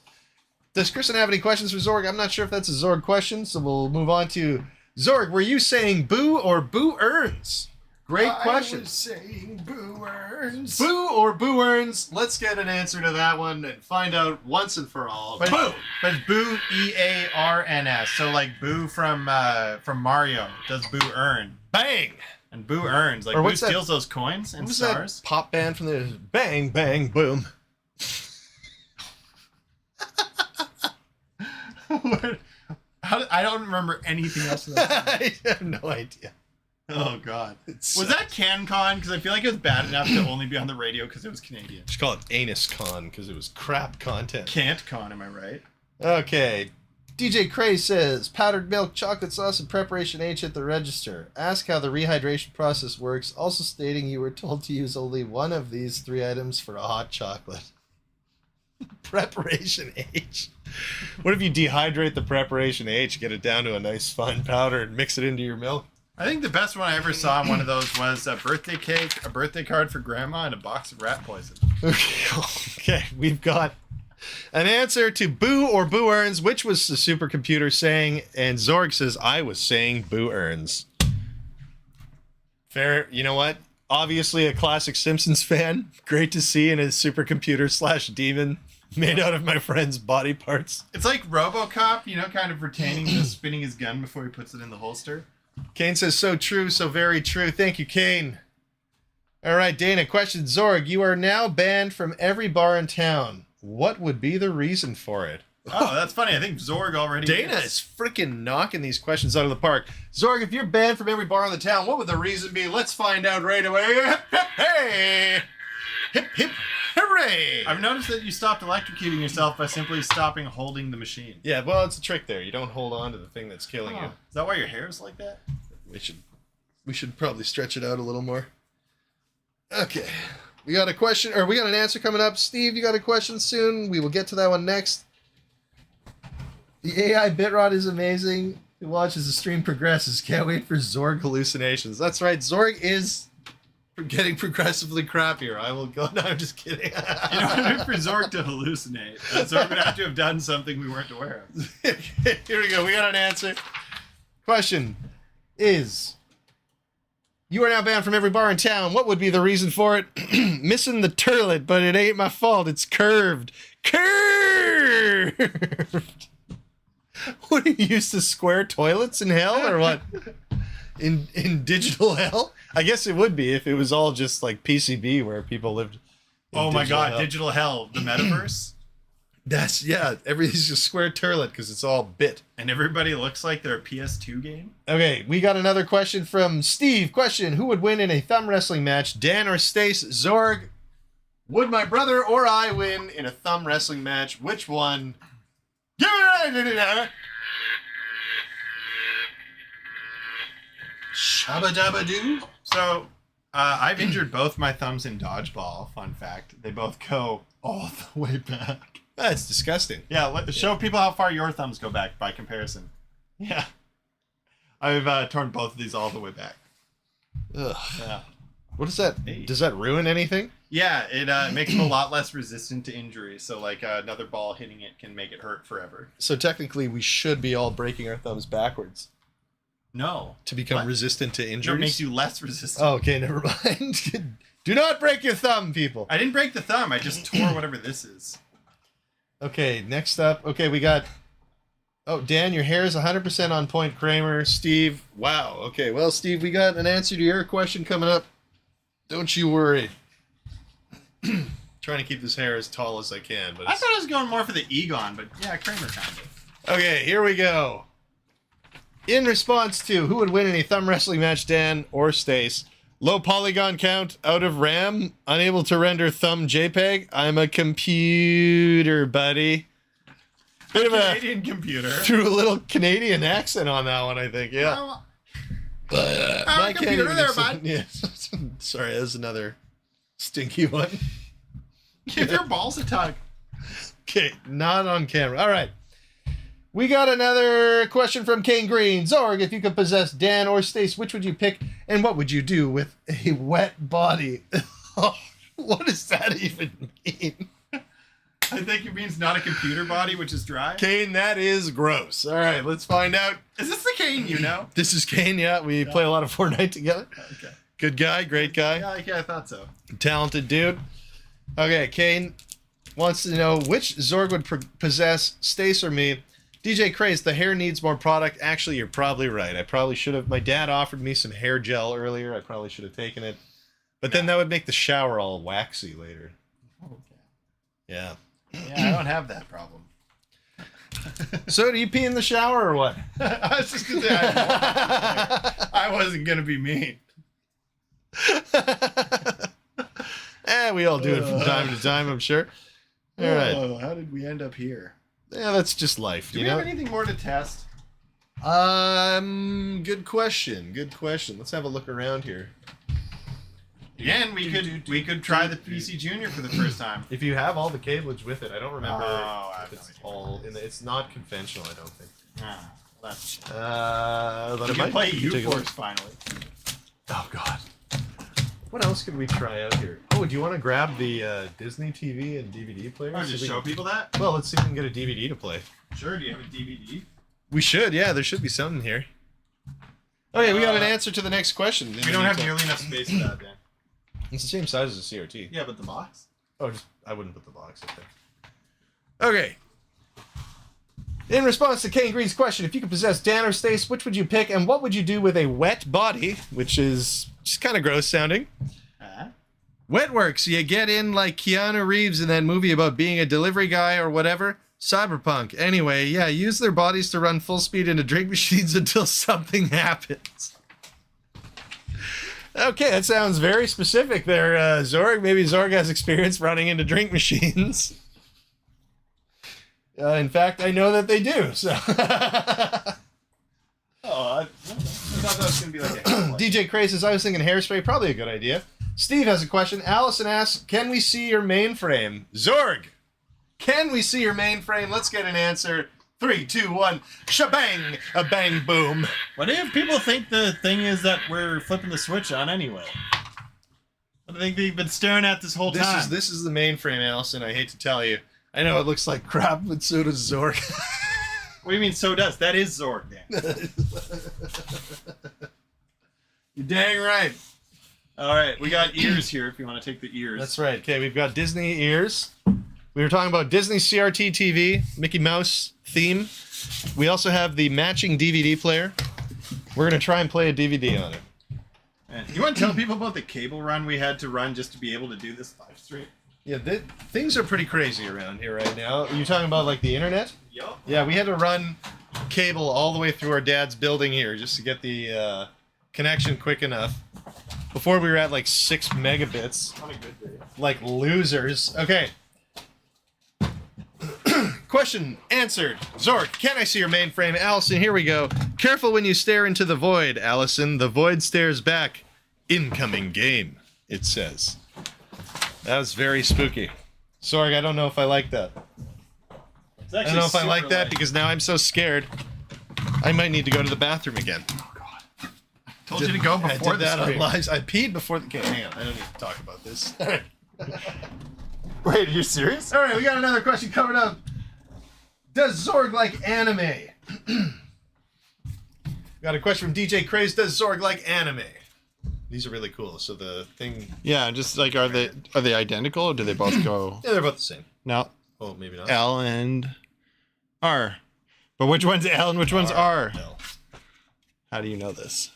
Does Kristen have any questions for Zorg? I'm not sure if that's a Zorg question, so we'll move on to Zorg. Were you saying boo or boo earns? Great question. I was saying boo earns. Boo or boo earns? Let's get an answer to that one and find out once and for all. But, Boo! but boo EARNS. So like boo from Mario does boo earn. Bang! And boo earns. Like Or boo what's that- steals those coins and What was stars. that pop band from the Bang Bang Boom? I don't remember anything else of that. I have no idea. Oh god. It's Was that CanCon? Because I feel like it was bad enough to only be on the radio because it was Canadian. Just call it Anus Con because it was crap content. Can't con, am I right? Okay. DJ Cray says, powdered milk, chocolate sauce, and preparation H at the register. Ask how the rehydration process works, also stating you were told to use only one of these 3 items for a hot chocolate. Preparation H. What if you dehydrate the preparation H, get it down to a nice fine powder, and mix it into your milk? I think the best one I ever saw in one of those was a birthday cake, a birthday card for grandma, and a box of rat poison. Okay, we've got an answer to Boo or Boo Earns, which was the supercomputer saying, and Zorg says, I was saying Boo Earns. Fair, you know what? Obviously a classic Simpsons fan. Great to see in his supercomputer / demon made out of my friend's body parts. It's like RoboCop, you know, kind of retaining the spinning his gun before he puts it in the holster. Kane says, so true, so very true. Thank you, Kane. All right, Dana, question. Zorg, you are now banned from every bar in town. What would be the reason for it? Oh, that's funny. I think Zorg already Dana is freaking knocking these questions out of the park. Zorg, if you're banned from every bar in the town, what would the reason be? Let's find out right away. Hip, hip, hey! Hip, hip, hooray! I've noticed that you stopped electrocuting yourself by simply stopping holding the machine. Yeah, well, it's a trick there. You don't hold on to the thing that's killing you. Is that why your hair is like that? We should probably stretch it out a little more. Okay. We got a question, or we got an answer coming up. Steve, you got a question soon. We will get to that one next. The AI Bitrot is amazing. It watches the stream progresses. Can't wait for Zorg hallucinations. That's right. Zorg is getting progressively crappier. I will go. No, I'm just kidding. You know, in order for Zorg to hallucinate, Zorg would have to have done something we weren't aware of. Here we go. We got an answer. Question is, you are now banned from every bar in town. What would be the reason for it? Missing the turlet, but it ain't my fault. It's curved. Curved! What, are you used to square toilets in hell, or what? In digital hell? I guess it would be if it was all just like PCB where people lived in Oh my god, hell. digital hell, the metaverse? That's, yeah, everything's just square turlet because it's all bit. And everybody looks like they're a PS2 game? Okay, we got another question from Steve. Question, who would win in a thumb wrestling match, Dan or Stace? Zorg, would my brother or I win in a thumb wrestling match? Which one? Give it! Shabba dabba doo. So, I've injured both my thumbs in dodgeball, fun fact. They both go all the way back. That's disgusting. Yeah, show people how far your thumbs go back by comparison. Yeah. I've torn both of these all the way back. Ugh. Yeah. What is that? Hey. Does that ruin anything? Yeah, it makes them a lot less resistant to injury. So, like, another ball hitting it can make it hurt forever. So technically we should be all breaking our thumbs backwards No. to become What? resistant to No, injuries. it makes you less resistant. Oh, okay, never mind. Do not break your thumb, people. I didn't break the thumb. I just tore whatever this is. Okay, next up. Okay, we got... Oh, Dan, your hair is 100% on point, Kramer. Steve, wow. Okay, well, Steve, we got an answer to your question coming up. Don't you worry. Trying to keep this hair as tall as I can. But I thought I was going more for the Egon, but yeah, Kramer kind of. Okay, here we go. In response to who would win in a thumb wrestling match, Dan or Stace? Low polygon count, out of RAM, unable to render thumb JPEG. I'm a computer, buddy. Bit of a Canadian computer. threw a little Canadian accent on that one, I think. Yeah. I'm a computer there, bud. Yeah. Sorry, that was another stinky one. Give your balls a tug. Okay, not on camera. All right. We got another question from Kane Green. Zorg, if you could possess Dan or Stace, which would you pick, and what would you do with a wet body? What does that even mean? I think it means not a computer body, which is dry. Kane, that is gross. All right, let's find out. Is this the Kane you know? This is Kane, yeah. We play a lot of Fortnite together. Okay. Good guy, great guy. Yeah, I thought so. Talented dude. Okay, Kane wants to know which Zorg would possess, Stace or me. DJ Craze, the hair needs more product. Actually, you're probably right. I probably should have. My dad offered me some hair gel earlier. I probably should have taken it. But then that would make the shower all waxy later. Okay. Yeah. Yeah, I don't have that problem. So do you pee in the shower or what? I was just gonna say I wasn't gonna be mean. We all do it from time to time, I'm sure. All right. Oh, how did we end up here? Yeah, that's just life. Do you we know? have anything more to test? Good question. Good question. Let's have a look around here. Again, we could try the PC Junior for the first time. If you have all the cablage with it, I don't remember I if have it's no idea. all in the, it's not conventional, I don't think. Ah, that's. But You it can might play be. Take a look. U-Force finally. Oh god. What else could we try out here? Oh, do you want to grab the Disney TV and DVD player? Oh, See just if we show can- people that? Well, let's see if we can get a DVD to play. Sure. Do you have a DVD? We should, yeah. There should be something here. Oh yeah, we got an answer to the next question. in We the don't have meantime. nearly enough space for that, Dan. It's the same size as a CRT. Yeah, but the box. Oh, I wouldn't put the box up there. Okay. In response to Kane Green's question, if you could possess Dan or Stace, which would you pick, and what would you do with a wet body? Which is just kind of gross sounding. Wet works. You get in like Keanu Reeves in that movie about being a delivery guy or whatever. Cyberpunk. Anyway, yeah, use their bodies to run full speed into drink machines until something happens. Okay, that sounds very specific there, Zorg. Maybe Zorg has experience running into drink machines. In fact, I know that they do, so... I thought that was going to be like a DJ Cray says, I was thinking hairspray, probably a good idea. Steve has a question. Allison asks, can we see your mainframe? Zorg! Can we see your mainframe? Let's get an answer. 3, 2, 1, shebang! A bang boom. What if people think the thing is that we're flipping the switch on anyway? What do they think they've been staring at this whole time? This is the mainframe, Allison. I hate to tell you. I know it looks like crap, but so does Zorg. What do you mean, so does? That is Zorg, Dan. You're dang right. All right, we got ears here if you want to take the ears. That's right. Okay, we've got Disney ears. We were talking about Disney CRT TV, Mickey Mouse theme. We also have the matching DVD player. We're going to try and play a DVD on it. Man, you want to tell people about the cable run we had to run just to be able to do this live stream? Yeah, things are pretty crazy around here right now. Are you talking about like the internet? Yup. Yeah, we had to run cable all the way through our dad's building here just to get the connection quick enough. Before we were at like 6 megabits. On a good day. Like losers. Okay. Question answered. Zork, can I see your mainframe? Allison, here we go. Careful when you stare into the void, Allison. The void stares back. Incoming game, it says. That was very spooky. Zorg, I don't know if I like that. It's I don't know if I like that because now I'm so scared. I might need to go to the bathroom again. Told you to go I before did that the on stream. live. I peed before the game. Hang on, I don't need to talk about this. Wait, are you serious? All right, we got another question coming up. Does Zorg like anime? Got a question from DJ Craze. Does Zorg like anime? These are really cool. So the thing, Yeah, just like are they identical or do they both go? yeah, they're both the same. No, Oh, maybe not. L and R. But which one's L and which one's R? L. How do you know this?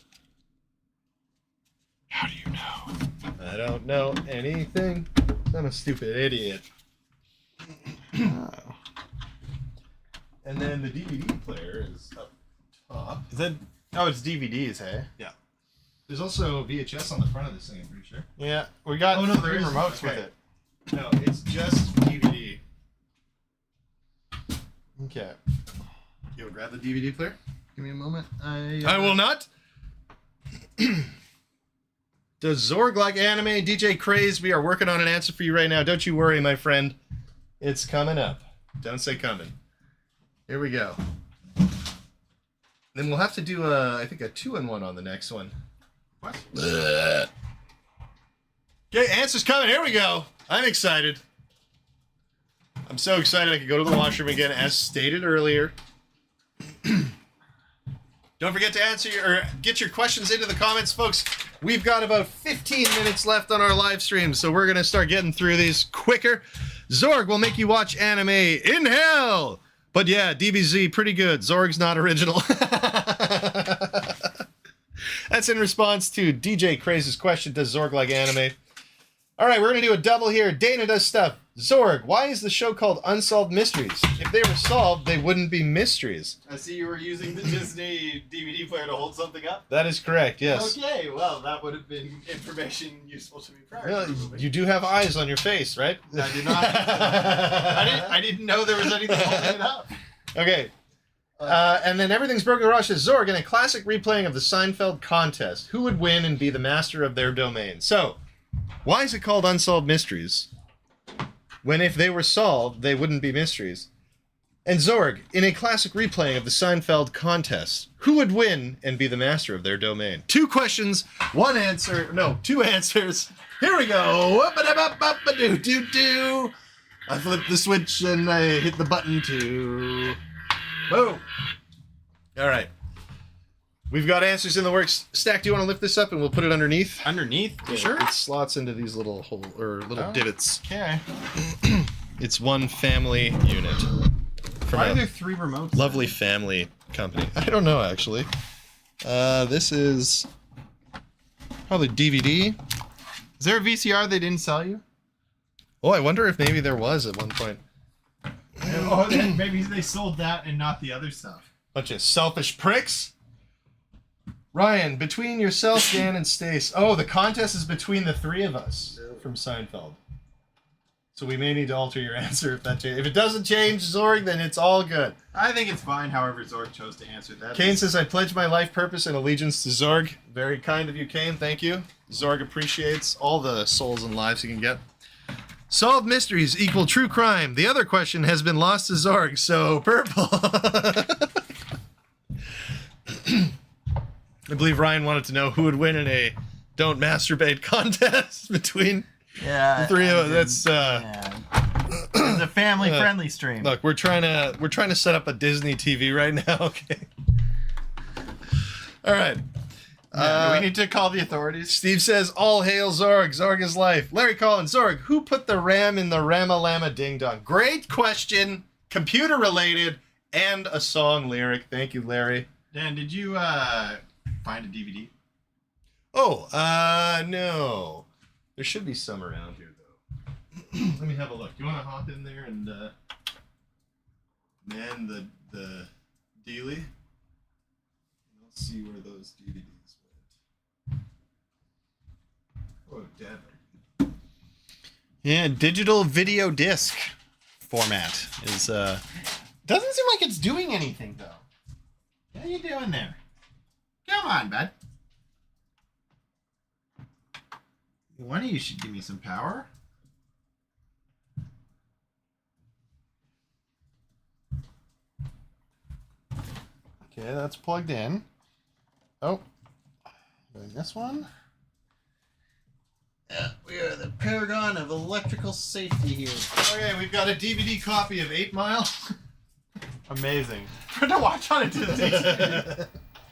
How do you know? I don't know anything. I'm a stupid idiot. Oh. And then the DVD player is up top. Is that? Oh, it's DVDs, hey? Yeah. There's also VHS on the front of this thing, I'm pretty sure. Yeah, we got Oh, no, there 3 isn't. remotes with Okay. it. No, it's just DVD. Okay. You will grab the DVD player? Give me a moment. I will not. Does Zorg like anime? DJ Craze, we are working on an answer for you right now. Don't you worry, my friend. It's coming up. Don't say coming. Here we go. Then we'll have to do I think a 2-in-1 on the next one. What? Okay, answer's coming. Here we go. I'm excited. I'm so excited I could go to the washroom again, as stated earlier. Don't forget to answer or get your questions into the comments, folks. We've got about 15 minutes left on our live stream, so we're going to start getting through these quicker. Zorg will make you watch anime in hell. But yeah, DBZ, pretty good. Zorg's not original. That's in response to DJ Craze's question, does Zorg like anime? All right, we're going to do a double here. Dana does stuff. Zorg, why is the show called Unsolved Mysteries? If they were solved, they wouldn't be mysteries. I see you were using the Disney DVD player to hold something up. That is correct, yes. Okay, well, that would have been information useful to me prior Well, to the movie. you do have eyes on your face, right? I did not. I didn't know there was anything holding it up. Okay. And then Everything's Broken Garage says, Zorg, in a classic replaying of the Seinfeld contest, who would win and be the master of their domain? So, why is it called Unsolved Mysteries? When if they were solved, they wouldn't be mysteries. And Zorg, in a classic replaying of the Seinfeld contest, who would win and be the master of their domain? 2 questions, 1 answer. No, 2 answers. Here we go. Up-a-da-ba-ba-ba-doo-doo-doo. I flip the switch and I hit the button to... Boom. All right. We've got answers in the works. Stac, do you want to lift this up and we'll put it underneath? Underneath? Yeah, Sure. It slots into these little divots. Okay. It's one family unit. From Why a are there 3 remotes? lovely family company. I don't know, actually. This is probably DVD. Is there a VCR they didn't sell you? Oh, I wonder if maybe there was at one point. Oh, then maybe they sold that and not the other stuff. Bunch of selfish pricks. Ryan, between yourself, Dan, and Stace. Oh, the contest is between the 3 of us from Seinfeld. So we may need to alter your answer if that changes. If it doesn't change, Zorg, then it's all good. I think it's fine however Zorg chose to answer that. Kane says, I pledge my life purpose and allegiance to Zorg. Very kind of you, Kane. Thank you. Zorg appreciates all the souls and lives he can get. Solved mysteries equal true crime. The other question has been lost to Zorg, so purple. I believe Ryan wanted to know who would win in a don't masturbate contest between the 3 of us. That's It's a family-friendly stream. look, we're trying to set up a Disney TV right now. Okay. All right. Do we need to call the authorities? Steve says, all hail Zorg. Zorg is life. Larry Collins, Zorg, who put the RAM in the Ramalama Ding Dong? Great question. Computer related and a song lyric. Thank you, Larry. Dan, did you find a DVD? Oh, no. There should be some around here, though. Let me have a look. Do you want to hop in there and man the dealie? Let's see where those DVDs went. Oh, Dad. Yeah, digital video disc format is Doesn't seem like it's doing anything, though. What are you doing there? Come on, bud. One of you should give me some power. Okay, that's plugged in. Oh, doing this one. Yeah, we are the paragon of electrical safety here. Okay, we've got a DVD copy of 8 Mile. Amazing. For to watch on a Disney TV.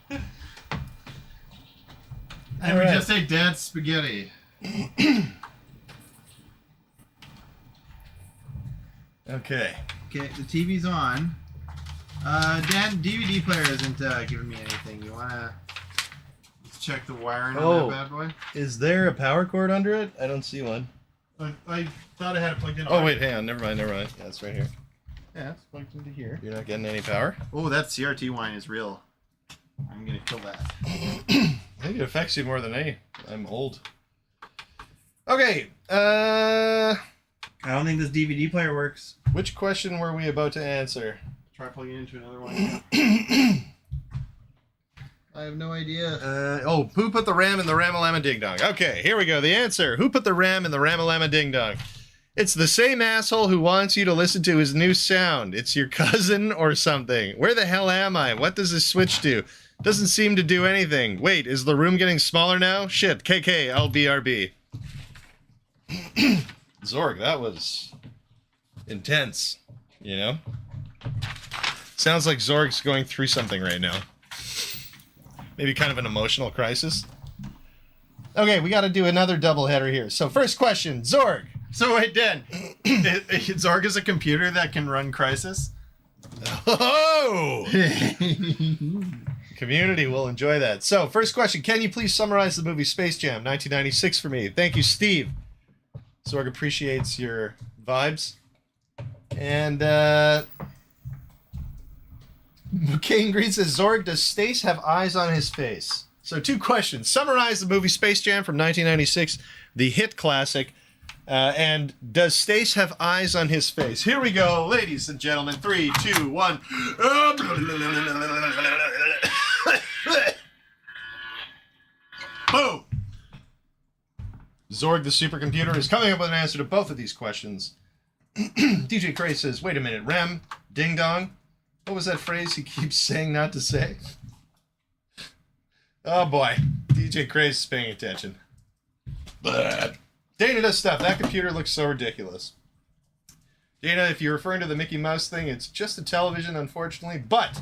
And we Alright. just ate Dad's spaghetti. Okay. Okay, the TV's on. Dad, DVD player isn't giving me anything. You wanna let's check the wiring Oh. on that bad boy? Is there a power cord under it? I don't see one. I thought I had it plugged in. Oh, wait, hang on. Never mind. Yeah, it's right here. Yeah, it's plugged into here. You're not getting any power? Oh, that CRT wine is real. I'm gonna kill that. I think it affects you more than any. I'm old. Okay. I don't think this DVD player works. Which question were we about to answer? Try plugging into another one. I have no idea. Who put the RAM in the Ramalama Ding Dong? Okay, here we go. The answer. Who put the RAM in the Ramalama Ding Dong? It's the same asshole who wants you to listen to his new sound. It's your cousin or something. Where the hell am I? What does this switch do? Doesn't seem to do anything. Wait, is the room getting smaller now? Shit, KK, LBRB. Zorg, that was intense, you know? Sounds like Zorg's going through something right now. Maybe kind of an emotional crisis. Okay, we got to do another doubleheader here. So first question, Zorg. So wait, Dan, Zorg is a computer that can run Crisis? Oh! Community will enjoy that. So first question, can you please summarize the movie Space Jam 1996 for me? Thank you, Steve. Zorg appreciates your vibes. And King Green says, Zorg, does Stace have eyes on his face? So 2 questions. Summarize the movie Space Jam from 1996, the hit classic. And does Stace have eyes on his face? Here we go, ladies and gentlemen. 3, 2, 1. Boom! Zorg, the supercomputer, is coming up with an answer to both of these questions. DJ Cray says, wait a minute, Rem, ding dong. What was that phrase he keeps saying not to say? Oh boy, DJ Cray's is paying attention. Dana does stuff. That computer looks so ridiculous. Dana, if you're referring to the Mickey Mouse thing, it's just a television, unfortunately. But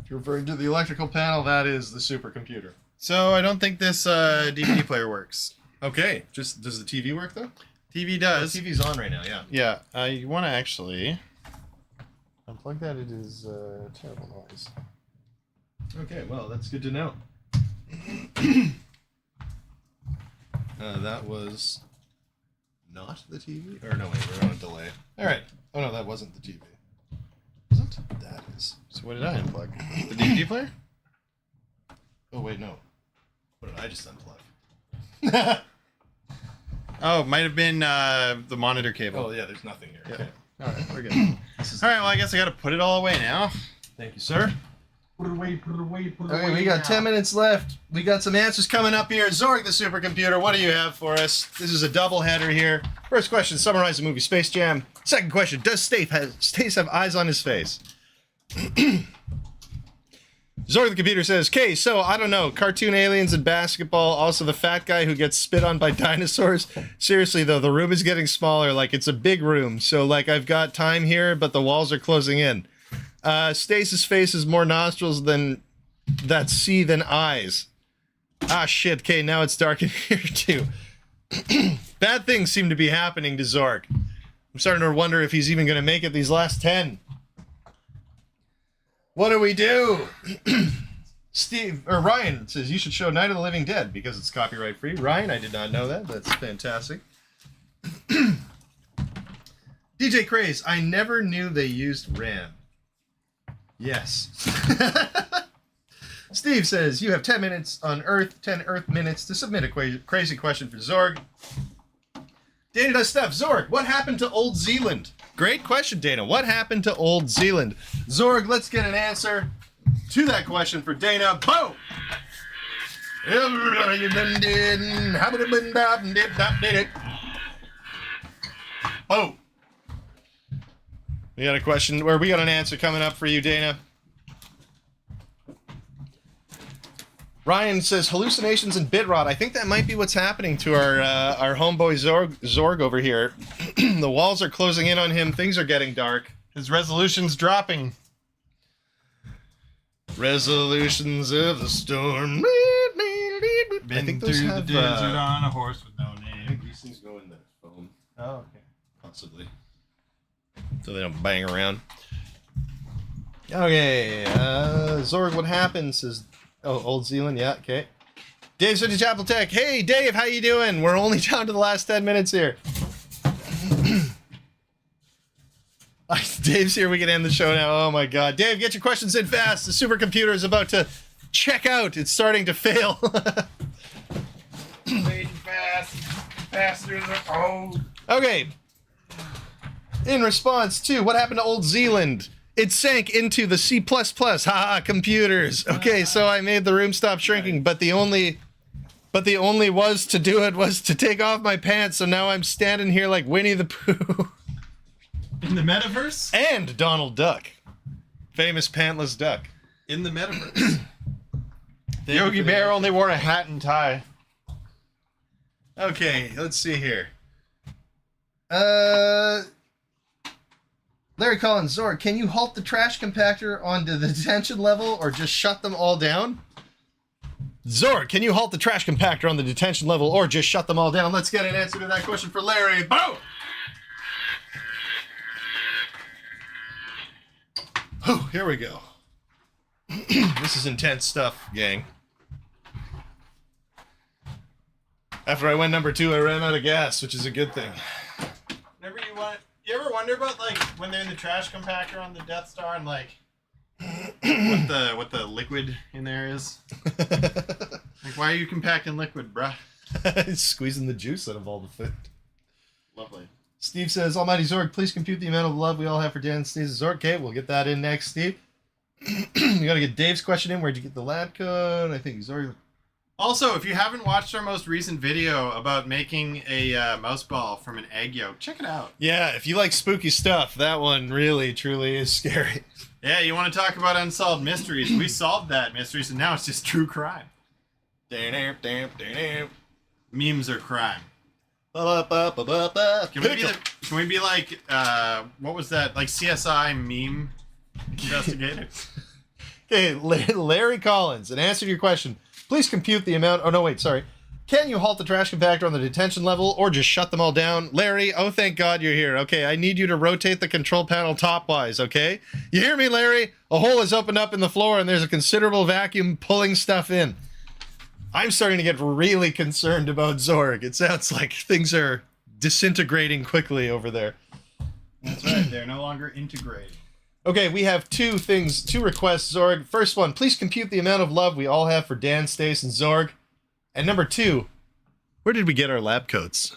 if you're referring to the electrical panel, that is the supercomputer. So I don't think this DVD player works. Okay, just does the TV work though? TV does. The TV's on right now, yeah. Yeah, you want to actually unplug that. It is terrible noise. Okay, well, that's good to know. That was not the TV? Or no, wait, we're on a delay. All right. Oh, no, that wasn't the TV. Wasn't? That is. So what did I unplug? The DVD player? Oh, wait, no. What did I just unplug? Oh, it might have been the monitor cable. Oh, yeah, there's nothing here. Yeah. Okay. All right, we're good. All right, well, I guess I got to put it all away now. Thank you, sir. Put it away, put it away, put it away. Okay, we got 10 minutes left. We got some answers coming up here. Zorg, the supercomputer, what do you have for us? This is a double header here. First question, summarize the movie Space Jam. Second question, does Stace have eyes on his face? Zorg, the computer says, okay, so I don't know, cartoon aliens and basketball, also the fat guy who gets spit on by dinosaurs. Seriously, though, the room is getting smaller. Like, it's a big room. So, like, I've got time here, but the walls are closing in. Stace's face is more nostrils than that see than eyes. Ah, shit. Okay, now it's dark in here, too. Bad things seem to be happening to Zorg. I'm starting to wonder if he's even going to make it these last 10. What do we do? Ryan says you should show Night of the Living Dead because it's copyright free. Ryan, I did not know that. That's fantastic. DJ Craze, I never knew they used RAM. Yes. Steve says you have 10 minutes on Earth, 10 Earth minutes to submit a crazy question for Zorg. Dana does stuff. Zorg, what happened to Old Zealand? Great question, Dana. What happened to Old Zealand? Zorg, let's get an answer to that question for Dana. Boom! Boom! We got a question, or we got an answer coming up for you, Dana. Ryan says hallucinations and bit rot. I think that might be what's happening to our homeboy Zorg over here. The walls are closing in on him. Things are getting dark. His resolution's dropping. Resolutions of the storm. Been I think those through have, the desert on a horse with no I name. think these things go in the foam. Oh, okay. Possibly. So they don't bang around. Okay, Zorg, what happens is... Oh, Old Zealand, yeah, okay. Dave's Vintage Apple Tech. Hey, Dave, how you doing? We're only down to the last 10 minutes here. Dave's here, we can end the show now. Oh my god. Dave, get your questions in fast. The supercomputer is about to check out. It's starting to fail. Waiting fast. Faster than old. Okay. In response to what happened to Old Zealand, it sank into the C++. Haha, computers. Okay, so I made the room stop shrinking, but the only was to do it was to take off my pants, so now I'm standing here like Winnie the Pooh. In the metaverse? And Donald Duck. Famous pantless duck. In the metaverse. Yogi Bear only wore a hat and tie. Okay, let's see here. Larry Collins, Zorg, can you halt the trash compactor onto the detention level or just shut them all down? Zorg, can you halt the trash compactor on the detention level or just shut them all down? Let's get an answer to that question for Larry. Boom! Oh, here we go. This is intense stuff, gang. After I went number 2, I ran out of gas, which is a good thing. Whenever you want You ever wonder about like when they're in the trash compactor on the Death Star and like what the liquid in there is? Like, why are you compacting liquid, bruh? Squeezing the juice out of all the food. Lovely. Steve says, Almighty Zorg, please compute the amount of love we all have for Dan and Stays Zorg. Okay, we'll get that in next, Steve. We gotta get Dave's question in. Where'd you get the lab code? I think Zorg. Also, if you haven't watched our most recent video about making a mouse ball from an egg yolk, check it out. Yeah, if you like spooky stuff, that one really, truly is scary. Yeah, you want to talk about unsolved mysteries? We solved that mystery, so now it's just true crime. Memes are crime. Can we be like, what was that? Like CSI meme investigator? Okay, Larry Collins, in answer to your question, please compute the amount. Oh, no, wait, sorry. Can you halt the trash compactor on the detention level or just shut them all down? Larry, oh, thank God you're here. Okay, I need you to rotate the control panel topwise, okay? You hear me, Larry? A hole has opened up in the floor and there's a considerable vacuum pulling stuff in. I'm starting to get really concerned about Zorg. It sounds like things are disintegrating quickly over there. That's right, they're no longer integrated. Okay, we have two requests, Zorg. First one, please compute the amount of love we all have for Dan, Stace, and Zorg. And number two, where did we get our lab coats?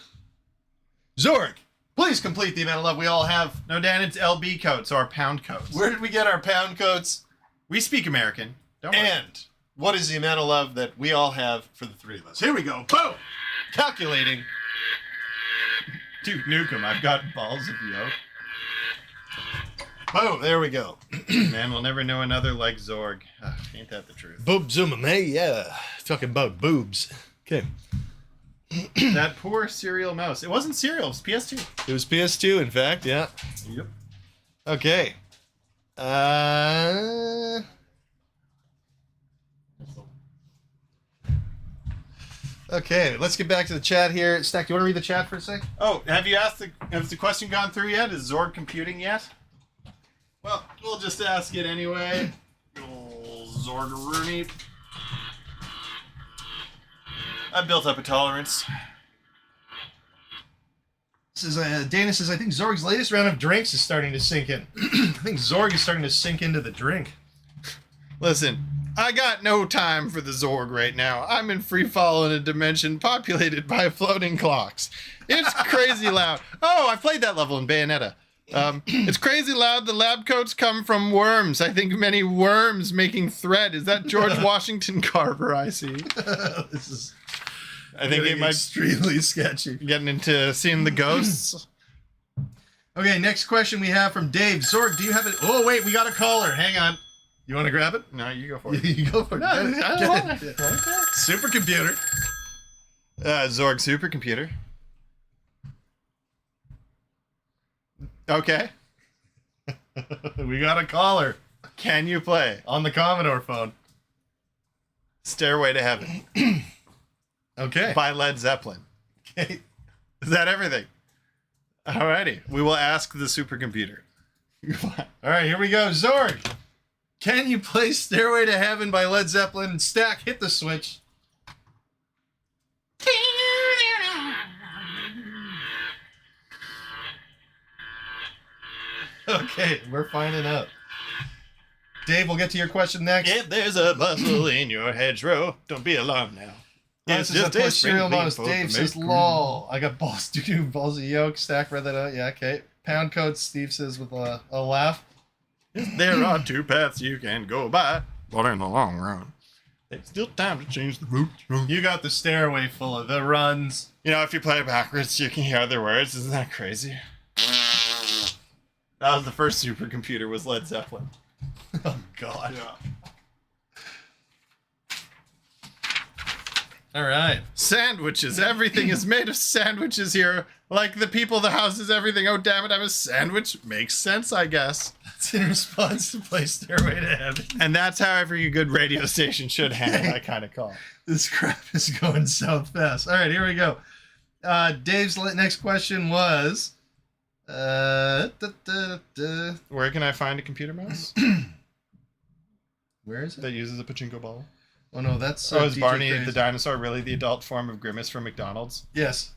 Zorg, please complete the amount of love we all have. No, Dan, it's LB coats or pound coats. Where did we get our pound coats? We speak American. Don't worry. And what is the amount of love that we all have for the three of us? Here we go. Boom! Calculating. Duke Nukem, I've got balls of yolk. Boom, there we go. Man, we'll never know another like Zorg. Ain't that the truth? Boob zoom, hey, yeah. Talking about boobs. Okay. That poor cereal mouse. It wasn't cereal, it was PS2. It was PS2, in fact, yeah. Yep. Okay. Okay, let's get back to the chat here. Stac, do you want to read the chat for a sec? Oh, has the question gone through yet? Is Zorg computing yet? Well, we'll just ask it anyway. Good old Zorgaroonie. I built up a tolerance. This is Dana says, I think Zorg's latest round of drinks is starting to sink in. I think Zorg is starting to sink into the drink. Listen, I got no time for the Zorg right now. I'm in free fall in a dimension populated by floating clocks. It's crazy loud. Oh, I played that level in Bayonetta. It's crazy loud. The lab coats come from worms. I think many worms making thread. Is that George Washington Carver I see? This is I think it might extremely sketchy. getting into seeing the ghosts. Okay, next question we have from Dave. Zorg, do you have it? Oh, wait, we got a caller. Hang on. You want to grab it? No, you go for it. You go for it. No, I don't want it. Supercomputer. Zorg supercomputer. Okay. We got a caller Can you play on the Commodore phone. Stairway to Heaven Okay. by Led Zeppelin? Okay. Is that everything? Alrighty. We will ask the supercomputer. All right, here we go. Zorg, can you play Stairway to Heaven by Led Zeppelin? Stac, hit the switch. Okay, we're finding out. Dave, we'll get to your question next. If there's a bustle in your hedgerow, don't be alarmed now. This is a cereal mouse. Dave says, lol. I got balls to do, balls of yolk. Stack read that out. Yeah, okay. Pound coats, Steve says with a laugh. There are two paths you can go by, but in the long run, there's still time to change the route. You got the stairway full of the runs. You know, if you play backwards, you can hear other words. Isn't that crazy? That was the first supercomputer, was Led Zeppelin. Oh, God. Yeah. All right. Sandwiches. Everything is made of sandwiches here. Like the people, the houses, everything. Oh, damn it, I'm a sandwich. Makes sense, I guess. That's in response to play Stairway to Heaven. And that's how every good radio station should handle that kind of call. This crap is going south fast. All right, here we go. Dave's next question was... Where can I find a computer mouse Where is it? that uses a pachinko ball? Oh, no, that's... Oh, is DJ Barney Crazy. the dinosaur really the adult form of Grimace from McDonald's? Yes.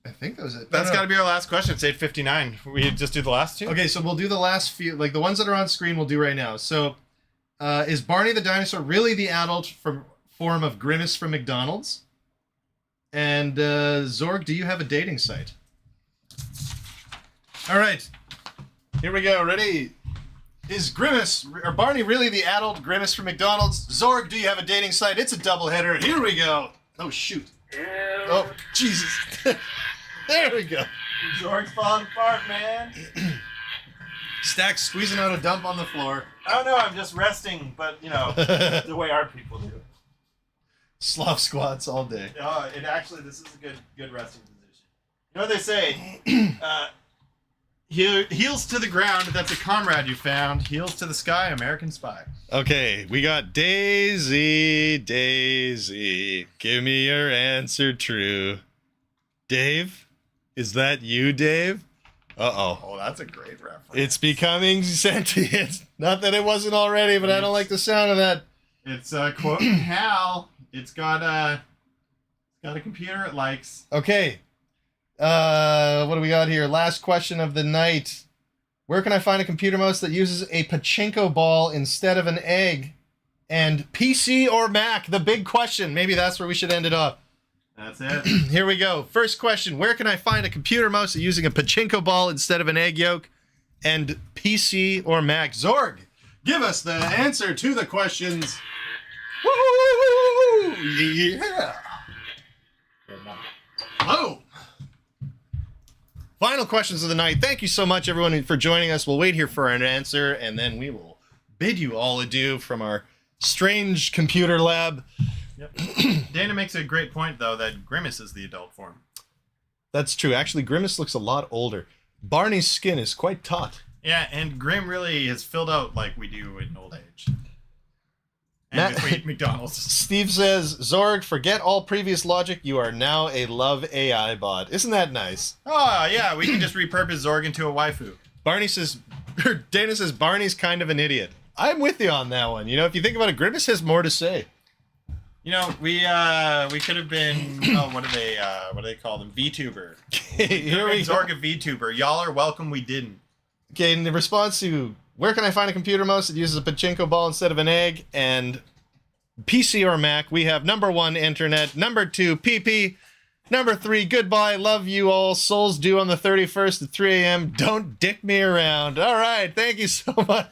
I think that was it. That's No, no. got to be our last question. It's 8:59. We just do the last two? Okay, so we'll do the last few, like the ones that are on screen we'll do right now. So, is Barney the dinosaur really the adult form of Grimace from McDonald's? And Zorg, do you have a dating site? All right, here we go. Ready? Is Grimace or Barney really the adult Grimace from McDonald's? Zorg, do you have a dating site? It's a doubleheader. Here we go. Oh shoot. Oh Jesus. There we go. Zorg's falling apart, man. Stack squeezing out a dump on the floor. I don't know. I'm just resting, but you know, the way our people do. Sloth squats all day. It actually, this is a good resting position. You know what they say? Heels to the ground. That's a comrade you found. Heels to the sky. American Spy. Okay, we got Daisy, Daisy. Give me your answer true. Dave? Is that you, Dave? Uh-oh. Oh, that's a great reference. It's becoming sentient. Not that it wasn't already, but I don't like the sound of that. It's quoting Hal. It's got a computer it likes. Okay. What do we got here? Last question of the night. Where can I find a computer mouse that uses a pachinko ball instead of an egg? And PC or Mac? The big question. Maybe that's where we should end it off. That's it. Here we go. First question. Where can I find a computer mouse using a pachinko ball instead of an egg yolk? And PC or Mac? Zorg, give us the answer to the questions. Woo! Yeah. Oh. Final questions of the night. Thank you so much, everyone, for joining us. We'll wait here for an answer, and then we will bid you all adieu from our strange computer lab. Yep. Dana makes a great point, though, that Grimace is the adult form. That's true. Actually, Grimace looks a lot older. Barney's skin is quite taut. Yeah, and Grim really has filled out like we do in old age. And Matt- if we eat McDonald's. Steve says, Zorg, forget all previous logic. You are now a love AI bot. Isn't that nice? Oh, yeah, we can just repurpose Zorg into a waifu. Barney says, Dana says, Barney's kind of an idiot. I'm with you on that one. You know, if you think about it, Grimace has more to say. You know, we could have been what do they call them? VTuber. Here we go. Zorg a VTuber. Y'all are welcome we didn't. Okay, in the response to where can I find a computer mouse that uses a pachinko ball instead of an egg, and PC or Mac, we have number 1, internet, number 2, PP, number 3, goodbye, love you all, souls due on the 31st at 3 a.m. Don't dick me around. All right, thank you so much.